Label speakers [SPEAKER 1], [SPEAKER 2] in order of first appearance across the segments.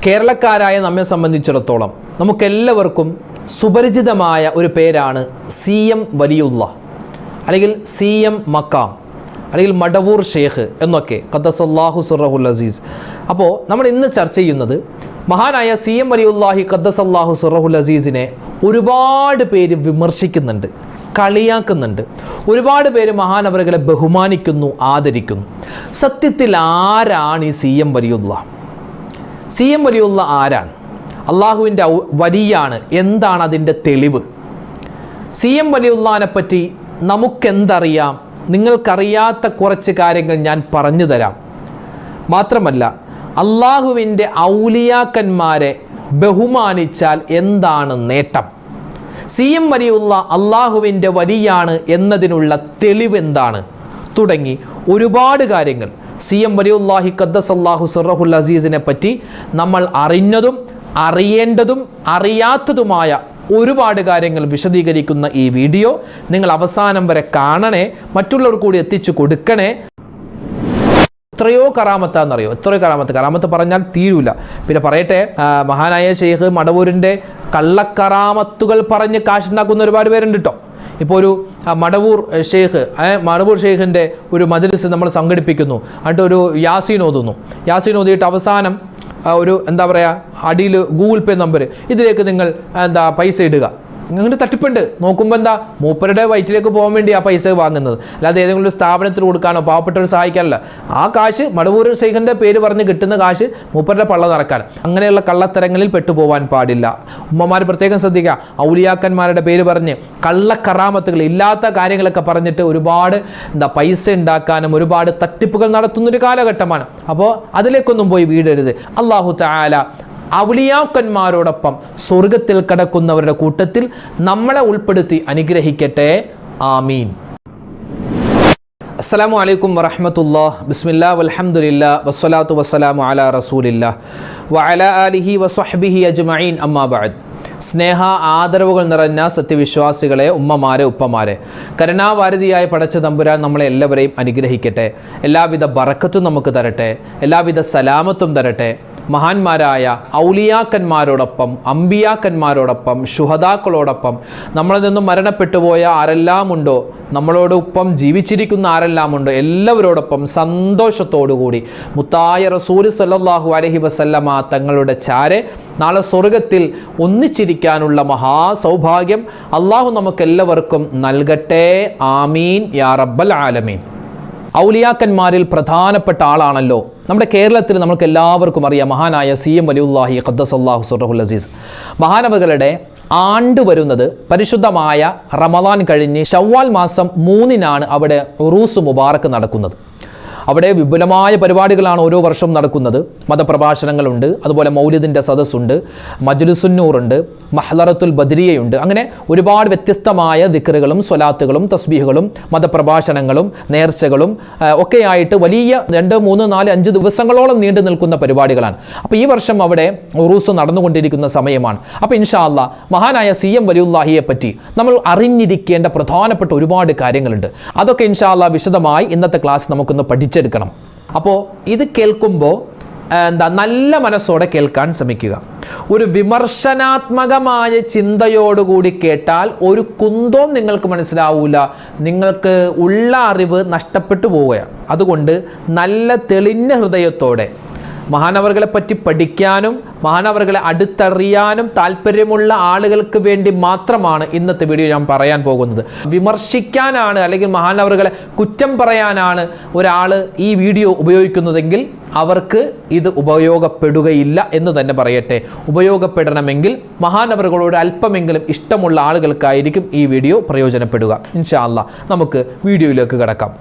[SPEAKER 1] കേരളക്കാരായ നമ്മെ സംബന്ധിച്ചിടത്തോളം നമുക്കെല്ലാവർക്കും സുപരിചിതമായ ഒരു പേരാണ് CM വലിയുള്ള, അല്ലെങ്കിൽ CM മക്കാം, അല്ലെങ്കിൽ മടവൂർ ഷേഖ് എന്നൊക്കെ ഖദ്ദസല്ലാഹു സിറഹുൽ അസീസ്. അപ്പോൾ നമ്മൾ ഇന്ന് ചർച്ച ചെയ്യുന്നത് മഹാനായ CM വലിയുല്ലാഹി ഖദ്ദസല്ലാഹു സിറഹുൽ അസീസിനെ ഒരുപാട് പേര് വിമർശിക്കുന്നുണ്ട്, കളിയാക്കുന്നുണ്ട്. ഒരുപാട് പേര് മഹാനവറുകളെ ബഹുമാനിക്കുന്നു, ആദരിക്കുന്നു. സത്യത്തിൽ ആരാണ് ഈ CM വലിയുള്ള? CM വലിയുള്ള ആരാണ്? അള്ളാഹുവിൻ്റെ വലിയാണ്. എന്താണ് അതിൻ്റെ തെളിവ്? CM വലിയുള്ളാനെ പറ്റി നമുക്കെന്തറിയാം? നിങ്ങൾക്കറിയാത്ത കുറച്ച് കാര്യങ്ങൾ ഞാൻ പറഞ്ഞു തരാം. മാത്രമല്ല, അള്ളാഹുവിൻ്റെ ഔലിയാക്കന്മാരെ ബഹുമാനിച്ചാൽ എന്താണ് നേട്ടം? CM വലിയുള്ള അള്ളാഹുവിൻ്റെ വലിയാണ് എന്നതിനുള്ള തെളിവ് എന്താണ്? തുടങ്ങി ഒരുപാട് കാര്യങ്ങൾ CM വലിയുല്ലാഹി ഖദ്ദസല്ലാഹു സിറഹുൽ അസീസിനെ പറ്റി നമ്മൾ അറിഞ്ഞതും അറിയേണ്ടതും അറിയാത്തതുമായ ഒരുപാട് കാര്യങ്ങൾ വിശദീകരിക്കുന്ന ഈ വീഡിയോ നിങ്ങൾ അവസാനം വരെ കാണണേ, മറ്റുള്ളവർ കൂടി എത്തിച്ചു കൊടുക്കണേ. എത്രയോ കറാമത്താണെന്നറിയോ? എത്രയോ കറാമത്ത് പറഞ്ഞാൽ തീരൂല. പിന്നെ പറയട്ടെ, മഹാനായ ഷെയ്ഖ് മടവൂരിൻ്റെ കള്ളക്കറാമത്തുകൾ പറഞ്ഞ് കാശുണ്ടാക്കുന്ന ഒരുപാട് പേരുണ്ട് കേട്ടോ. ഇപ്പോൾ ഒരു മടവൂർ ഷെയ്ഖിൻ്റെ ഒരു മജ്‌ലിസ് നമ്മൾ സംഘടിപ്പിക്കുന്നു, എന്നിട്ട് ഒരു യാസീൻ ഓതിയിട്ട് അവസാനം ഒരു എന്താ പറയുക, അടിയിൽ ഗൂഗിൾ പേ നമ്പർ, ഇതിലേക്ക് നിങ്ങൾ പൈസ ഇടുക. അങ്ങനെ തട്ടിപ്പുണ്ട്. നോക്കുമ്പോൾ എന്താ, മൂപ്പരുടെ വയറ്റിലേക്ക് പോകാൻ വേണ്ടി ആ പൈസ വാങ്ങുന്നത്, അല്ലാതെ ഏതെങ്കിലും ഒരു സ്ഥാപനത്തിൽ കൊടുക്കാനോ പാവപ്പെട്ടവർ സഹായിക്കാനല്ല. ആ കാശ് മടവൂർ ഷെയ്ഖിൻ്റെ പേര് പറഞ്ഞ് കിട്ടുന്ന കാശ് മൂപ്പരുടെ പള്ള നിറക്കാൻ. അങ്ങനെയുള്ള കള്ളത്തരങ്ങളിൽ പെട്ടുപോകാൻ പാടില്ല. ഉമ്മമാർ പ്രത്യേകം ശ്രദ്ധിക്കുക. ഔലിയാക്കന്മാരുടെ പേര് പറഞ്ഞ് കള്ളക്കറാമത്തുകൾ, ഇല്ലാത്ത കാര്യങ്ങളൊക്കെ പറഞ്ഞിട്ട് ഒരുപാട് പൈസ ഉണ്ടാക്കാനും ഒരുപാട് തട്ടിപ്പുകൾ നടത്തുന്നൊരു കാലഘട്ടമാണ്. അപ്പോൾ അതിലേക്കൊന്നും പോയി വീഴരുത്. അല്ലാഹു തആല ഔലിയാക്കന്മാരോടൊപ്പം സ്വർഗത്തിൽ കടക്കുന്നവരുടെ കൂട്ടത്തിൽ നമ്മളെ ഉൾപ്പെടുത്തി അനുഗ്രഹിക്കട്ടെ. ആമീൻ. അസ്സലാമു അലൈക്കും വറഹ്മത്തുള്ളാഹി. ബിസ്മില്ലാഹി വൽഹംദുലില്ലാ വസ്സലാത്തു വസ്സലാമു അലാ റസൂലില്ലാ വഅലാ ആലിഹി വസ്വഹ്ബിഹി അജ്മഈൻ. അമ്മാ ബഅദ്. സ്നേഹ ആദരവുകൾ നിറഞ്ഞ സത്യവിശ്വാസികളെ, ഉമ്മമാരെ, ഉപ്പമാരെ, കരുണാവാരിധിയായ പടച്ച തമ്പുരാൻ നമ്മളെ എല്ലാവരെയും അനുഗ്രഹിക്കട്ടെ. എല്ലാവിധ ബറക്കത്തും നമുക്ക് തരട്ടെ, എല്ലാവിധ സലാമത്തും തരട്ടെ. മഹാന്മാരായ ഔലിയാക്കന്മാരോടൊപ്പം, അമ്പിയാക്കന്മാരോടൊപ്പം, ശുഹദാക്കളോടൊപ്പം, നമ്മളിൽ നിന്നും മരണപ്പെട്ടു പോയ ആരെല്ലാം ഉണ്ടോ, നമ്മളോടൊപ്പം ജീവിച്ചിരിക്കുന്ന ആരെല്ലാം ഉണ്ടോ, എല്ലാവരോടൊപ്പം സന്തോഷത്തോടുകൂടി മുത്തായ റസൂൽ സല്ലല്ലാഹു അലൈഹി വസല്ലമ തങ്ങളുടെ ചാരെ നാളെ സ്വർഗത്തിൽ ഒന്നിച്ചിരിക്കാനുള്ള മഹാസൗഭാഗ്യം അള്ളാഹു നമുക്കെല്ലാവർക്കും നൽകട്ടെ. ആമീൻ യാ റബ്ബൽ ആലമീൻ. ഔലിയാക്കന്മാരിൽ പ്രധാനപ്പെട്ട ആളാണല്ലോ നമ്മുടെ കേരളത്തിൽ നമുക്ക് എല്ലാവർക്കും അറിയാം, മഹാനായ CM വലിയുല്ലാഹി ഖദ്ദസല്ലാഹു സിറഹുൽ അസീസ്. മഹാനവറുകളുടെ ആണ്ട് വരുന്നത് പരിശുദ്ധമായ റമദാൻ കഴിഞ്ഞ് ശവ്വാൽ മാസം 3-നാണ് അവിടെ ഉറൂസ് മുബാറക്ക് നടക്കുന്നത്. അവിടെ വിപുലമായ പരിപാടികളാണ് ഓരോ വർഷവും നടക്കുന്നത്. മതപ്രഭാഷണങ്ങളുണ്ട്, അതുപോലെ മൗലിദിൻ്റെ സദസ്സുണ്ട്, മജ്‌ലിസുന്നൂറുണ്ട്, മഹ്ലറത്തുൽ ബദ്രിയയുണ്ട്. അങ്ങനെ ഒരുപാട് വ്യത്യസ്തമായ ദിക്റുകളും സ്വലാത്തുകളും തസ്ബീഹുകളും മതപ്രഭാഷണങ്ങളും നേർച്ചകളും ഒക്കെയായിട്ട് വലിയ 2, 3, 4, 5 ദിവസങ്ങളോളം നീണ്ടു നിൽക്കുന്ന പരിപാടികളാണ്. അപ്പോൾ ഈ വർഷം അവിടെ ഉറൂസ് നടന്നുകൊണ്ടിരിക്കുന്ന സമയമാണ്. അപ്പോൾ ഇൻഷാ അല്ലാഹ് മഹാനായ CM വലിയുല്ലാഹിയെ പറ്റി നമ്മൾ അറിഞ്ഞിരിക്കേണ്ട പ്രധാനപ്പെട്ട ഒരുപാട് കാര്യങ്ങളുണ്ട്. അതൊക്കെ ഇൻഷാ അല്ലാഹ് വിശദമായി ഇന്നത്തെ ക്ലാസ് നമുക്കൊന്ന് പഠിച്ചെടുക്കണം. അപ്പോൾ ഇത് കേൾക്കുമ്പോൾ നല്ല മനസ്സോടെ കേൾക്കാൻ ശ്രമിക്കുക. ഒരു വിമർശനാത്മകമായ ചിന്തയോടുകൂടി കേട്ടാൽ ഒരു കുന്തവും നിങ്ങൾക്ക് മനസ്സിലാവൂല, നിങ്ങൾക്ക് ഉള്ള അറിവ് നഷ്ടപ്പെട്ടു പോവുകയാണ്. അതുകൊണ്ട് നല്ല തെളിഞ്ഞ ഹൃദയത്തോടെ മഹാനവറുകളെ പറ്റി പഠിക്കാനും മഹാനവറുകളെ അടുത്തറിയാനും താല്പര്യമുള്ള ആളുകൾക്ക് വേണ്ടി മാത്രമാണ് ഇന്നത്തെ വീഡിയോ ഞാൻ പറയാൻ പോകുന്നത്. വിമർശിക്കാനാണ് അല്ലെങ്കിൽ മഹാനവറുകളെ കുറ്റം പറയാനാണ് ഒരാൾ ഈ വീഡിയോ ഉപയോഗിക്കുന്നതെങ്കിൽ അവർക്ക് ഇത് ഉപയോഗപ്പെടുകയില്ല എന്ന് തന്നെ പറയട്ടെ. ഉപയോഗപ്പെടണമെങ്കിൽ മഹാനവറുകളോട് അല്പമെങ്കിലും ഇഷ്ടമുള്ള ആളുകൾക്കായിരിക്കും ഈ വീഡിയോ പ്രയോജനപ്പെടുക. ഇൻഷാ അല്ലാഹ് നമുക്ക് വീഡിയോയിലേക്ക് കടക്കാം.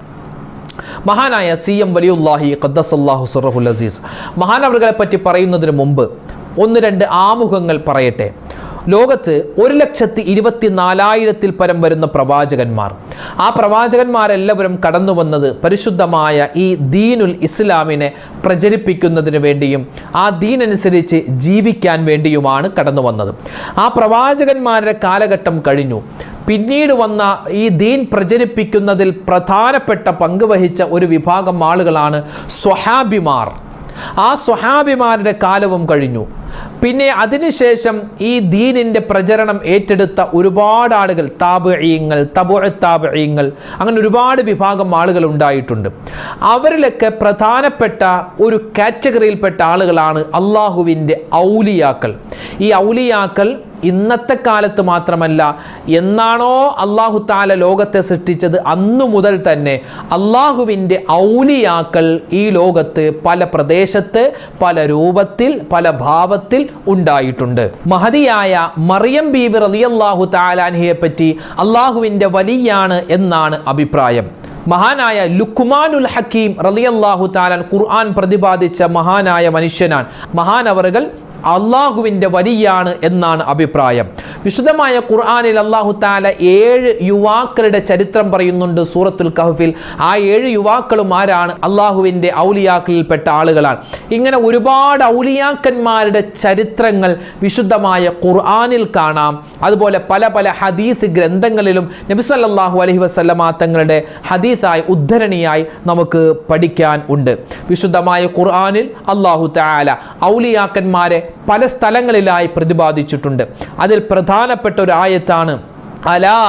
[SPEAKER 1] മഹാനായ CM വലിയുല്ലാഹി ഖദ്ദസല്ലാഹു സിറഹുൽ അസീസ് മഹാനവറുകളെ പറ്റി പറയുന്നതിന് മുമ്പ് 1-2 ആമുഖങ്ങൾ പറയട്ടെ. ലോകത്ത് 1,24,000-ൽ പരം വരുന്ന പ്രവാചകന്മാർ. ആ പ്രവാചകന്മാരെല്ലാവരും കടന്നു വന്നത് പരിശുദ്ധമായ ഈ ദീനുൽ ഇസ്ലാമിനെ പ്രചരിപ്പിക്കുന്നതിന് വേണ്ടിയും ആ ദീനനുസരിച്ച് ജീവിക്കാൻ വേണ്ടിയുമാണ് കടന്നു വന്നത്. ആ പ്രവാചകന്മാരുടെ കാലഘട്ടം കഴിഞ്ഞു. പിന്നീട് വന്ന ഈ ദീൻ പ്രചരിപ്പിക്കുന്നതിൽ പ്രധാനപ്പെട്ട പങ്ക് വഹിച്ച ഒരു വിഭാഗം ആളുകളാണ് സ്വഹാബിമാർ. ആ സ്വഹാബിമാരുടെ കാലവും കഴിഞ്ഞു. പിന്നെ അതിനുശേഷം ഈ ദീനിൻ്റെ പ്രചരണം ഏറ്റെടുത്ത ഒരുപാട് ആളുകൾ, താബിഈങ്ങൾ, തബുഉ താബിഈങ്ങൾ, അങ്ങനെ ഒരുപാട് വിഭാഗം ആളുകൾ ഉണ്ടായിട്ടുണ്ട്. അവരിലൊക്കെ പ്രധാനപ്പെട്ട ഒരു കാറ്റഗറിയിൽപ്പെട്ട ആളുകളാണ് അള്ളാഹുവിൻ്റെ ഔലിയാക്കൾ. ഈ ഔലിയാക്കൾ ഇന്നത്തെ കാലത്ത് മാത്രമല്ല, എന്നാണോ അല്ലാഹു തആല ലോകത്തെ സൃഷ്ടിച്ചത് അന്നു മുതൽ തന്നെ അള്ളാഹുവിൻ്റെ ഔലിയാക്കൾ ഈ ലോകത്ത് പല പ്രദേശത്ത്, പല രൂപത്തിൽ, പല ഭാവത്തിൽ ഉണ്ടായിട്ടുണ്ട്. മഹദിയായ മറിയം ബീബി റളിയല്ലാഹു തആല അൻഹയെ പറ്റി അള്ളാഹുവിൻ്റെ വലിയാണ് എന്നാണ് അഭിപ്രായം. മഹാനായ ലുക്മാനുൽ ഹക്കീം റളിയല്ലാഹു തആല ഖുർആൻ പ്രതിപാദിച്ച മഹാനായ മനുഷ്യനാണ്. മഹാനവറുകൾ അള്ളാഹുവിൻ്റെ വലിയാണ് എന്നാണ് അഭിപ്രായം. വിശുദ്ധമായ ഖുർആനിൽ അല്ലാഹു തആല 7 യുവാക്കളുടെ ചരിത്രം പറയുന്നുണ്ട് സൂറത്തുൽ കഹ്ഫിൽ. ആ 7 യുവാക്കളും ആരാണ്? അള്ളാഹുവിൻ്റെ ഔലിയാക്കളിൽപ്പെട്ട ആളുകളാണ്. ഇങ്ങനെ ഒരുപാട് ഔലിയാക്കന്മാരുടെ ചരിത്രങ്ങൾ വിശുദ്ധമായ ഖുർആനിൽ കാണാം. അതുപോലെ പല പല ഹദീസ് ഗ്രന്ഥങ്ങളിലും നബി സല്ലല്ലാഹു അലൈഹി വസല്ലമ തങ്ങളുടെ ഹദീസായി ഉദ്ധരണിയായി നമുക്ക് പഠിക്കാൻ ഉണ്ട്. വിശുദ്ധമായ ഖുർആനിൽ അല്ലാഹു തആല ഔലിയാക്കന്മാരെ പല സ്ഥലങ്ങളിലായി പ്രതിപാദിച്ചിട്ടുണ്ട്. അതിൽ പ്രധാനപ്പെട്ട ഒരു ആയത്താണ് അലാ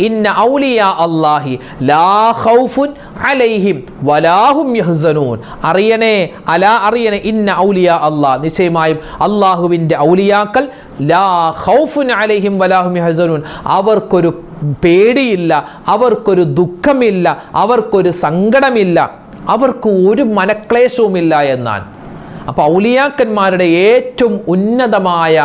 [SPEAKER 1] ഇന്ന ഔലിയാ അല്ലാഹി ലാ ഖൗഫുൻ അലൈഹിം വലാഹും യഹ്സനൂൻ. അറിയണേ, അലാ അറിയണേ, ഇന്ന ഔലിയാ അല്ലാഹ്, നിശ്ചയമായും അല്ലാഹുവിൻ്റെ ഔലിയാക്കൾ ലാ ഖൗഫുൻ അലൈഹിം വലാഹും യഹ്സനൂൻ, അവർക്കൊരു പേടിയില്ല, അവർക്കൊരു ദുഃഖമില്ല, അവർക്കൊരു സങ്കടമില്ല, അവർക്ക് ഒരു മനക്ലേശവുമില്ല എന്നാണ്. അപ്പോൾ ഔലിയാക്കന്മാരുടെ ഏറ്റവും ഉന്നതമായ,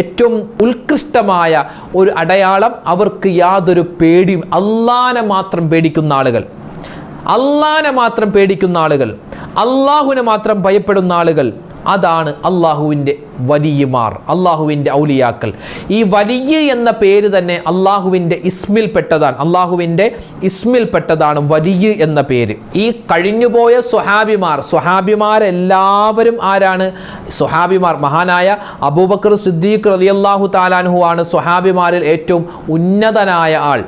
[SPEAKER 1] ഏറ്റവും ഉത്കൃഷ്ടമായ ഒരു അടയാളം അവർക്ക് യാതൊരു പേടിയും, അള്ളാനെ മാത്രം പേടിക്കുന്ന ആളുകൾ, അള്ളാനെ മാത്രം പേടിക്കുന്ന ആളുകൾ, അള്ളാഹുവിനെ മാത്രം ഭയപ്പെടുന്ന ആളുകൾ, അതാണ് അള്ളാഹുവിൻ്റെ വലിയമാർ, അള്ളാഹുവിൻ്റെ ഔലിയാക്കൾ. ഈ വലിയ എന്ന പേര് തന്നെ അള്ളാഹുവിൻ്റെ ഇസ്മിൽപ്പെട്ടതാണ്. അള്ളാഹുവിൻ്റെ ഇസ്മിൽപ്പെട്ടതാണ് വലിയ എന്ന പേര്. ഈ കഴിഞ്ഞുപോയ സ്വഹാബിമാരെല്ലാവരും ആരാണ്? സ്വഹാബിമാർ, മഹാനായ അബൂബക്കർ സിദ്ദീഖ് റളിയല്ലാഹു തആല അൻഹു ആണ് സ്വഹാബിമാരിൽ ഏറ്റവും ഉന്നതനായ ആൾ.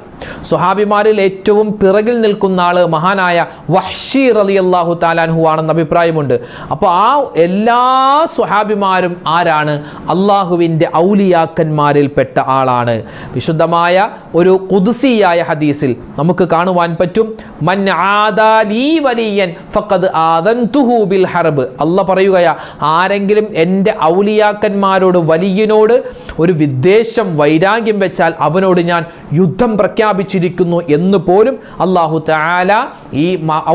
[SPEAKER 1] സ്വഹാബിമാരിൽ ഏറ്റവും പിറകിൽ നിൽക്കുന്ന ആള് മഹാനായ വഹ്ശി റളിയല്ലാഹു തആല അൻഹു ആണെന്ന് അഭിപ്രായമുണ്ട്. അപ്പോൾ ആ എല്ലാ സ്വഹാബിമാരും ആരാണ്? അള്ളാഹുവിൻ്റെ ഔലിയാക്കന്മാരിൽപ്പെട്ട ആളാണ്. വിശുദ്ധമായ ഒരു ഖുദ്സിയായ ഹദീസിൽ നമുക്ക് കാണുവാൻ പറ്റും, മൻ ആദാ ലീ വലിയൻ ഫഖദ് ആദൻതുഹു ബിൽ ഹർബ്. അല്ലാഹ് പറയുകയാ, ആരെങ്കിലും എൻ്റെ ഔലിയാക്കന്മാരോട്, വലിയനോട് ഒരു വിദ്വേഷം, വൈരാഗ്യം വെച്ചാൽ അവനോട് ഞാൻ യുദ്ധം പ്രഖ്യാപിച്ചിരിക്കുന്നു എന്ന് പോലും അല്ലാഹു തആല ഈ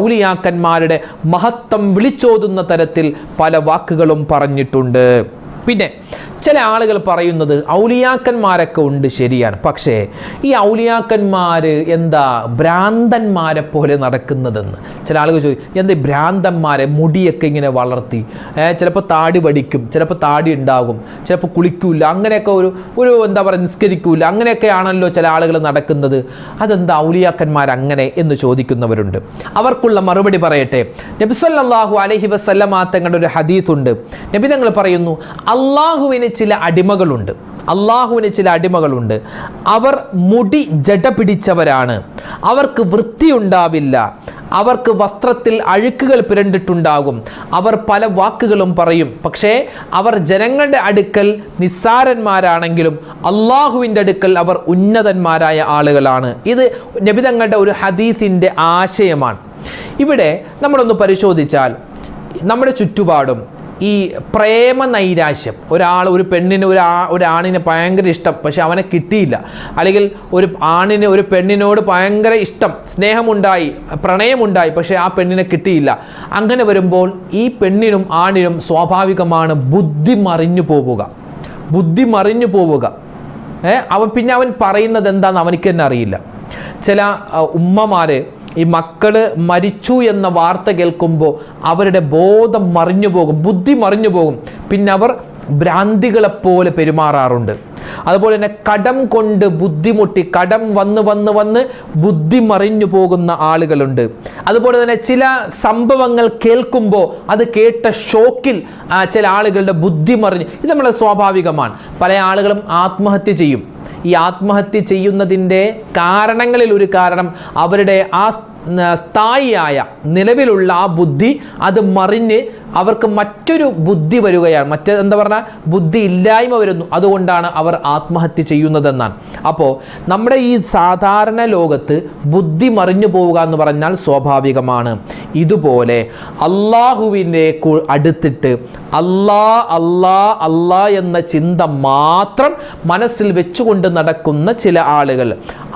[SPEAKER 1] ഔലിയാക്കന്മാരുടെ മഹത്വം വിളിച്ചോതുന്ന തരത്തിൽ പല വാക്കുകളും പറഞ്ഞിട്ടുണ്ട്. പിന്നെ ചില ആളുകൾ പറയുന്നത് ഔലിയാക്കന്മാരൊക്കെ ഉണ്ട്, ശരിയാണ്. പക്ഷേ ഈ ഔലിയാക്കന്മാർ എന്താ ഭ്രാന്തന്മാരെ പോലെ നടക്കുന്നതെന്ന് ചില ആളുകൾ ചോദിക്കും. എന്താ ഭ്രാന്തന്മാരെ മുടിയൊക്കെ ഇങ്ങനെ വളർത്തി, ചിലപ്പോൾ താടി വടിക്കും, ചിലപ്പോൾ താടി ഉണ്ടാകും, ചിലപ്പോൾ കുളിക്കൂല, അങ്ങനെയൊക്കെ ഒരു എന്താ പറയുക, നിസ്കരിക്കൂല, അങ്ങനെയൊക്കെ ആണല്ലോ ചില ആളുകൾ നടക്കുന്നത്. അതെന്താ ഔലിയാക്കന്മാർ അങ്ങനെ എന്ന് ചോദിക്കുന്നവരുണ്ട്. അവർക്കുള്ള മറുപടി പറയട്ടെ. നബി സല്ലല്ലാഹു അലൈഹി വസല്ലമ തങ്ങളുടെ ഒരു ഹദീസുണ്ട്. നബി തങ്ങൾ പറയുന്നു, അള്ളാഹുവിന് ചില അടിമകളുണ്ട്, അള്ളാഹുവിന് ചില അടിമകളുണ്ട്. അവർ മുടി ജട പിടിച്ചവരാണ്, അവർക്ക് വൃത്തിയുണ്ടാവില്ല, അവർക്ക് വസ്ത്രത്തിൽ അഴുക്കുകൾ പുരണ്ടിട്ടുണ്ടാകും, അവർ പല വാക്കുകളും പറയും. പക്ഷേ അവർ ജനങ്ങളുടെ അടുക്കൽ നിസ്സാരന്മാരാണെങ്കിലും അള്ളാഹുവിൻ്റെ അടുക്കൽ അവർ ഉന്നതന്മാരായ ആളുകളാണ്. ഇത് നബി തങ്ങളുടെ ഒരു ഹദീസിൻ്റെ ആശയമാണ്. ഇവിടെ നമ്മളൊന്ന് പരിശോധിച്ചാൽ നമ്മുടെ ചുറ്റുപാടും ഈ പ്രേമ നൈരാശ്യം, ഒരു പെണ്ണിന് ഒരാണിനെ ഭയങ്കര ഇഷ്ടം, പക്ഷെ അവനെ കിട്ടിയില്ല, അല്ലെങ്കിൽ ഒരു പെണ്ണിനോട് ഭയങ്കര ഇഷ്ടം, സ്നേഹമുണ്ടായി, പ്രണയമുണ്ടായി, പക്ഷെ ആ പെണ്ണിനെ കിട്ടിയില്ല. അങ്ങനെ വരുമ്പോൾ ഈ പെണ്ണിനും ആണിനും സ്വാഭാവികമാണ് ബുദ്ധി മറിഞ്ഞു പോവുക. അവൻ പറയുന്നത് എന്താണെന്ന് അവനിക്ക് തന്നെ അറിയില്ല. ചില ഉമ്മമാര് ഈ മക്കള് മരിച്ചു എന്ന വാർത്ത കേൾക്കുമ്പോൾ അവരുടെ ബോധം മറിഞ്ഞു പോകും, ബുദ്ധി മറിഞ്ഞു പോകും. പിന്നെ അവർ ഭ്രാന്തികളെപ്പോലെ പെരുമാറാറുണ്ട്. അതുപോലെ തന്നെ കടം കൊണ്ട് ബുദ്ധിമുട്ടി, കടം വന്ന് ബുദ്ധി മറിഞ്ഞു പോകുന്ന ആളുകളുണ്ട്. അതുപോലെ തന്നെ ചില സംഭവങ്ങൾ കേൾക്കുമ്പോൾ അത് കേട്ട ഷോക്കിൽ ചില ആളുകളുടെ ബുദ്ധി മറിഞ്ഞ്, ഇത് നമ്മളെ സ്വാഭാവികമാണ്. പല ആളുകളും ആത്മഹത്യ ചെയ്യും. ഈ ആത്മഹത്യ ചെയ്യുന്നതിൻ്റെ കാരണങ്ങളിൽ ഒരു കാരണം അവരുടെ ആ സ്ഥായിയായ നിലവിലുള്ള ആ ബുദ്ധി അത് മറിഞ്ഞ് അവർക്ക് മറ്റൊരു ബുദ്ധി വരികയാണ്, എന്താ പറഞ്ഞാൽ ബുദ്ധി ഇല്ലായ്മ വരുന്നു. അതുകൊണ്ടാണ് അവർ ആത്മഹത്യ ചെയ്യുന്നതെന്നാണ്. അപ്പോൾ നമ്മുടെ ഈ സാധാരണ ലോകത്ത് ബുദ്ധി മറിഞ്ഞു പോവുക എന്ന് പറഞ്ഞാൽ സ്വാഭാവികമാണ്. ഇതുപോലെ അള്ളാഹുവിനെ അടുത്തിട്ട് അല്ലാ അല്ലാ അല്ലാ എന്ന ചിന്ത മാത്രം മനസ്സിൽ വെച്ചുകൊണ്ട് നടക്കുന്ന ചില ആളുകൾ,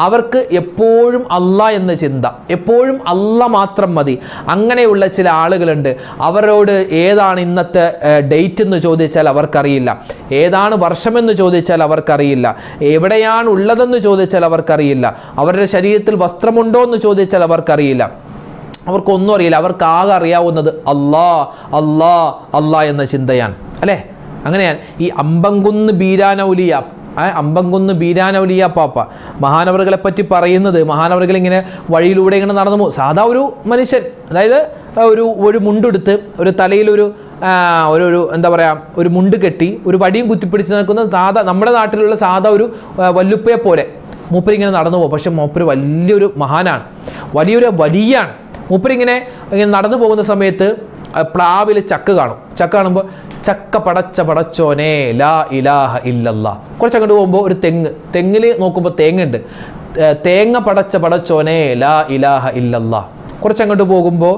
[SPEAKER 1] അവർക്ക് എപ്പോഴും അല്ലാ എന്ന ചിന്ത, എപ്പോഴും അല്ലാ മാത്രം മതി. അങ്ങനെയുള്ള ചില ആളുകളുണ്ട്. അവരോട് ഏതാണ് ഇന്നത്തെ ഡേറ്റ് എന്ന് ചോദിച്ചാൽ അവർക്കറിയില്ല, ഏതാണ് വർഷമെന്ന് ചോദിച്ചാൽ അവർക്കറിയില്ല, എവിടെയാണ് ഉള്ളതെന്ന് ചോദിച്ചാൽ അവർക്കറിയില്ല, അവരുടെ ശരീരത്തിൽ വസ്ത്രമുണ്ടോ എന്ന് ചോദിച്ചാൽ അവർക്കറിയില്ല, അവർക്കൊന്നും അറിയില്ല. അവർക്ക് ആകെ അറിയാവുന്നത് അല്ലാ അല്ലാ അല്ലാ എന്ന ചിന്തയാണ്, അല്ലേ? അങ്ങനെയാണ് ഈ അമ്പംകുന്ന് ബീരാനൗലിയ പാപ്പ മഹാനവറുകളെ പറ്റി പറയുന്നത്. മഹാനവറുകൾ ഇങ്ങനെ വഴിയിലൂടെ ഇങ്ങനെ നടന്നു പോകും. സാധാ ഒരു മനുഷ്യൻ, അതായത് ഒരു മുണ്ടെടുത്ത് ഒരു തലയിൽ ഒരു എന്താ പറയുക, ഒരു മുണ്ട് കെട്ടി ഒരു വടിയും കുത്തിപ്പിടിച്ച് നിൽക്കുന്ന സാധാ നമ്മുടെ നാട്ടിലുള്ള സാധാ ഒരു വല്ലുപ്പയെ പോലെ മൂപ്പരിങ്ങനെ നടന്നു പോകും. പക്ഷെ മൂപ്പര് വലിയൊരു മഹാനാണ്, വലിയാണ്. മൂപ്പരിങ്ങനെ നടന്നു പോകുന്ന സമയത്ത് പ്ലാവിൽ ചക്ക കാണും. ചക്ക കാണുമ്പോൾ ചക്ക പടച്ചോനെ ലാ ഇലാഹ ഇല്ലല്ലാ. കുറച്ചങ്ങോട്ട് പോകുമ്പോൾ ഒരു തെങ്ങിൽ നോക്കുമ്പോൾ തേങ്ങയുണ്ട്. തേങ്ങ പടച്ചോനെ ലാ ഇലാഹ ഇല്ലല്ലാ. കുറച്ചങ്ങോട്ട് പോകുമ്പോൾ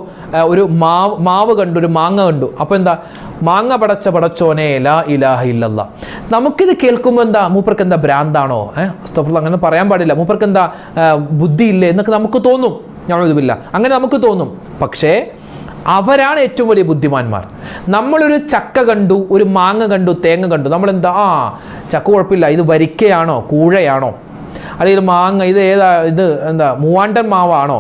[SPEAKER 1] ഒരു മാവ് കണ്ടു, ഒരു മാങ്ങ കണ്ടു. അപ്പോൾ എന്താ, മാങ്ങ പടച്ചോനെ ലാ ഇലാഹ ഇല്ലല്ലാ. നമുക്കിത് കേൾക്കുമ്പോൾ എന്താ, മൂപ്പർക്ക് എന്താ ഭ്രാന്താണോ? അസ്തഗ്ഫിറുല്ലാഹ്, അങ്ങനെ പറയാൻ പാടില്ല. മൂപ്പർക്ക് എന്താ ബുദ്ധിയില്ലേ എന്നൊക്കെ നമുക്ക് തോന്നും. നഊദുബില്ല, അങ്ങനെ നമുക്ക് തോന്നും. പക്ഷേ അവരാണ് ഏറ്റവും വലിയ ബുദ്ധിമാന്മാർ. നമ്മളൊരു ചക്ക കണ്ടു, ഒരു മാങ്ങ കണ്ടു, തേങ്ങ കണ്ടു, നമ്മളെന്താ, ചക്ക കുഴപ്പമില്ല, ഇത് വരിക്കയാണോ കൂഴയാണോ, അല്ലെങ്കിൽ മാങ്ങ ഇത് എന്താ മൂവാണ്ടൻ മാവാണോ,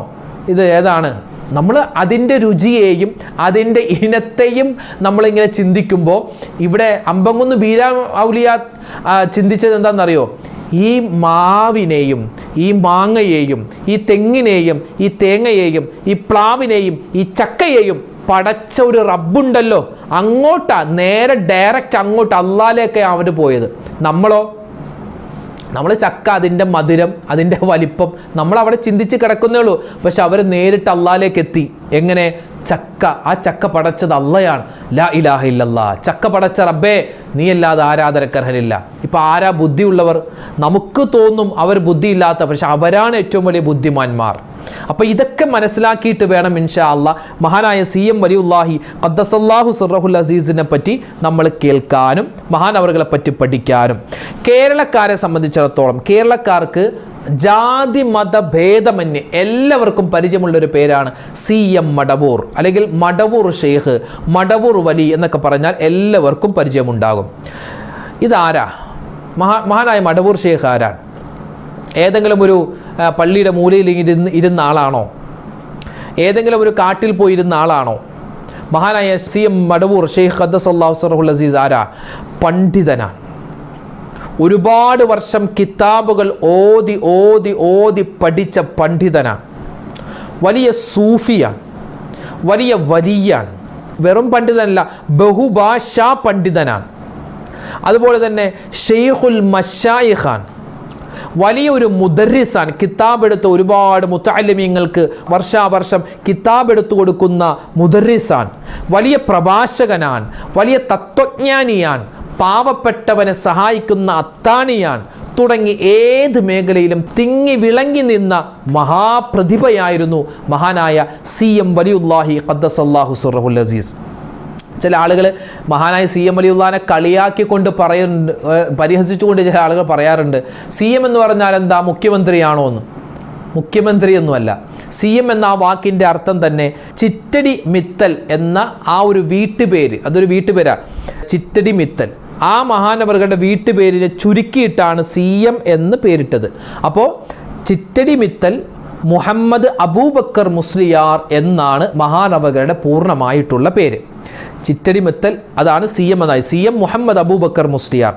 [SPEAKER 1] ഇത് ഏതാണ്? നമ്മൾ അതിൻ്റെ രുചിയെയും അതിൻ്റെ ഇനത്തെയും നമ്മളിങ്ങനെ ചിന്തിക്കുമ്പോൾ ഇവിടെ അമ്പംകുന്ന് ഔലിയ ചിന്തിച്ചത് എന്താണെന്നറിയോ? ഈ മാവിനെയും ഈ മാങ്ങയെയും ഈ തെങ്ങിനെയും ഈ തേങ്ങയെയും ഈ പ്ലാവിനെയും ഈ ചക്കയെയും പടച്ച ഒരു റബ്ബുണ്ടല്ലോ, നേരെ ഡയറക്റ്റ് അങ്ങോട്ട് അല്ലാലേക്കാണ് അവർ പോയത്. നമ്മൾ ചക്ക, അതിൻ്റെ മധുരം, അതിൻ്റെ വലിപ്പം നമ്മളവിടെ ചിന്തിച്ച് കിടക്കുന്നേ ഉള്ളൂ. പക്ഷെ അവർ നേരിട്ട് അല്ലാലേക്ക് എത്തി. എങ്ങനെ? ആ ചക്ക പടച്ചത് അള്ളയാണ്. ലാ ഇലാഹ ഇല്ലല്ലാ. ചക്ക പടച്ച റബ്ബേ, നീയല്ലാതെ ആരാധനക്കർഹനില്ല. ഇപ്പം ആരാ ബുദ്ധിയുള്ളവർ? നമുക്ക് തോന്നും അവർ ബുദ്ധിയില്ലാത്ത, പക്ഷെ അവരാണ് ഏറ്റവും വലിയ ബുദ്ധിമാന്മാർ. അപ്പോൾ ഇതൊക്കെ മനസ്സിലാക്കിയിട്ട് വേണം ഇൻഷാ അല്ലാഹ് മഹാനായ CM വലിയുല്ലാഹി ഖദ്ദസല്ലാഹു സിർറഹുൽ അസീസിനെ പറ്റി നമ്മൾ കേൾക്കാനും മഹാനവറുകളെ പറ്റി പഠിക്കാനും. കേരളക്കാരെ സംബന്ധിച്ചിടത്തോളം കേരളക്കാർക്ക് ജാതി മത ഭേദമന്യേ എല്ലാവർക്കും പരിചയമുള്ളൊരു പേരാണ് CM മടവൂർ, അല്ലെങ്കിൽ മടവൂർ ഷെയ്ഖ്, മടവൂർ വലി എന്നൊക്കെ പറഞ്ഞാൽ എല്ലാവർക്കും പരിചയമുണ്ടാകും. ഇതാരാ? മഹാനായ മടവൂർ ഷെയ്ഖ് ആരാണ്? ഏതെങ്കിലും ഒരു പള്ളിയുടെ മൂലയിൽ ഇരുന്ന ആളാണോ? ഏതെങ്കിലും ഒരു കാട്ടിൽ പോയിരുന്ന ആളാണോ? മഹാനായ CM മടവൂർ ഷെയ്ഖ് ഖദ്ദസല്ലാഹു സിർറഹുൽ അസീസ് ആരാ? പണ്ഡിതനാണ്. ഒരുപാട് വർഷം കിതാബുകൾ ഓതി പഠിച്ച പണ്ഡിതനാണ്. വലിയ സൂഫിയാണ്, വലിയാണ്. വെറും പണ്ഡിതനല്ല, ബഹുഭാഷാ പണ്ഡിതനാണ്. അതുപോലെ തന്നെ ഷെയ്ഖുൽ മശായിഖാൻ, വലിയൊരു മുദർരിസാൻ. കിതാബ് എടുത്ത് ഒരുപാട് മുത്തഅല്ലിമീങ്ങൾക്ക് വർഷാവർഷം കിതാബ് എടുത്തു കൊടുക്കുന്ന മുദർരിസാൻ. വലിയ പ്രഭാഷകനാൻ, വലിയ തത്വജ്ഞാനിയാൻ, പാവപ്പെട്ടവനെ സഹായിക്കുന്ന അത്താണിയാൻ. തുടങ്ങി ഏത് മേഖലയിലും തിങ്ങി വിളങ്ങി നിന്ന മഹാപ്രതിഭയായിരുന്നു മഹാനായ CM വലിയുല്ലാഹി ഖദ്ദസല്ലാഹു സിർറഹുൽ അസീസ്. ചില ആളുകൾ മഹാനായ CM വലിയുല്ലാഹിനെ കളിയാക്കിക്കൊണ്ട് പറയുന്നുണ്ട്, പരിഹസിച്ചുകൊണ്ട് ചില ആളുകൾ പറയാറുണ്ട്, CM എന്ന് പറഞ്ഞാൽ എന്താ, മുഖ്യമന്ത്രിയാണോ എന്ന്. മുഖ്യമന്ത്രിയൊന്നുമല്ല. CM എന്ന ആ വാക്കിൻ്റെ അർത്ഥം തന്നെ ചിറ്റടി മിത്തൽ എന്ന ആ ഒരു വീട്ടുപേര്, അതൊരു വീട്ടുപേരാണ്, ചിറ്റടി മിത്തൽ. ആ മഹാനവറുകളുടെ വീട്ടുപേരിനെ ചുരുക്കിയിട്ടാണ് CM എന്ന് പേരിട്ടത്. അപ്പോൾ ചിറ്റടി മിത്തൽ മുഹമ്മദ് അബൂബക്കർ മുസ്ലിയാർ എന്നാണ് മഹാനവറുകളുടെ പൂർണ്ണമായിട്ടുള്ള പേര്. ചിറ്റടി മിത്തൽ, അതാണ് CM എന്നായി. CM മുഹമ്മദ് അബൂബക്കർ മുസ്ലിയാർ.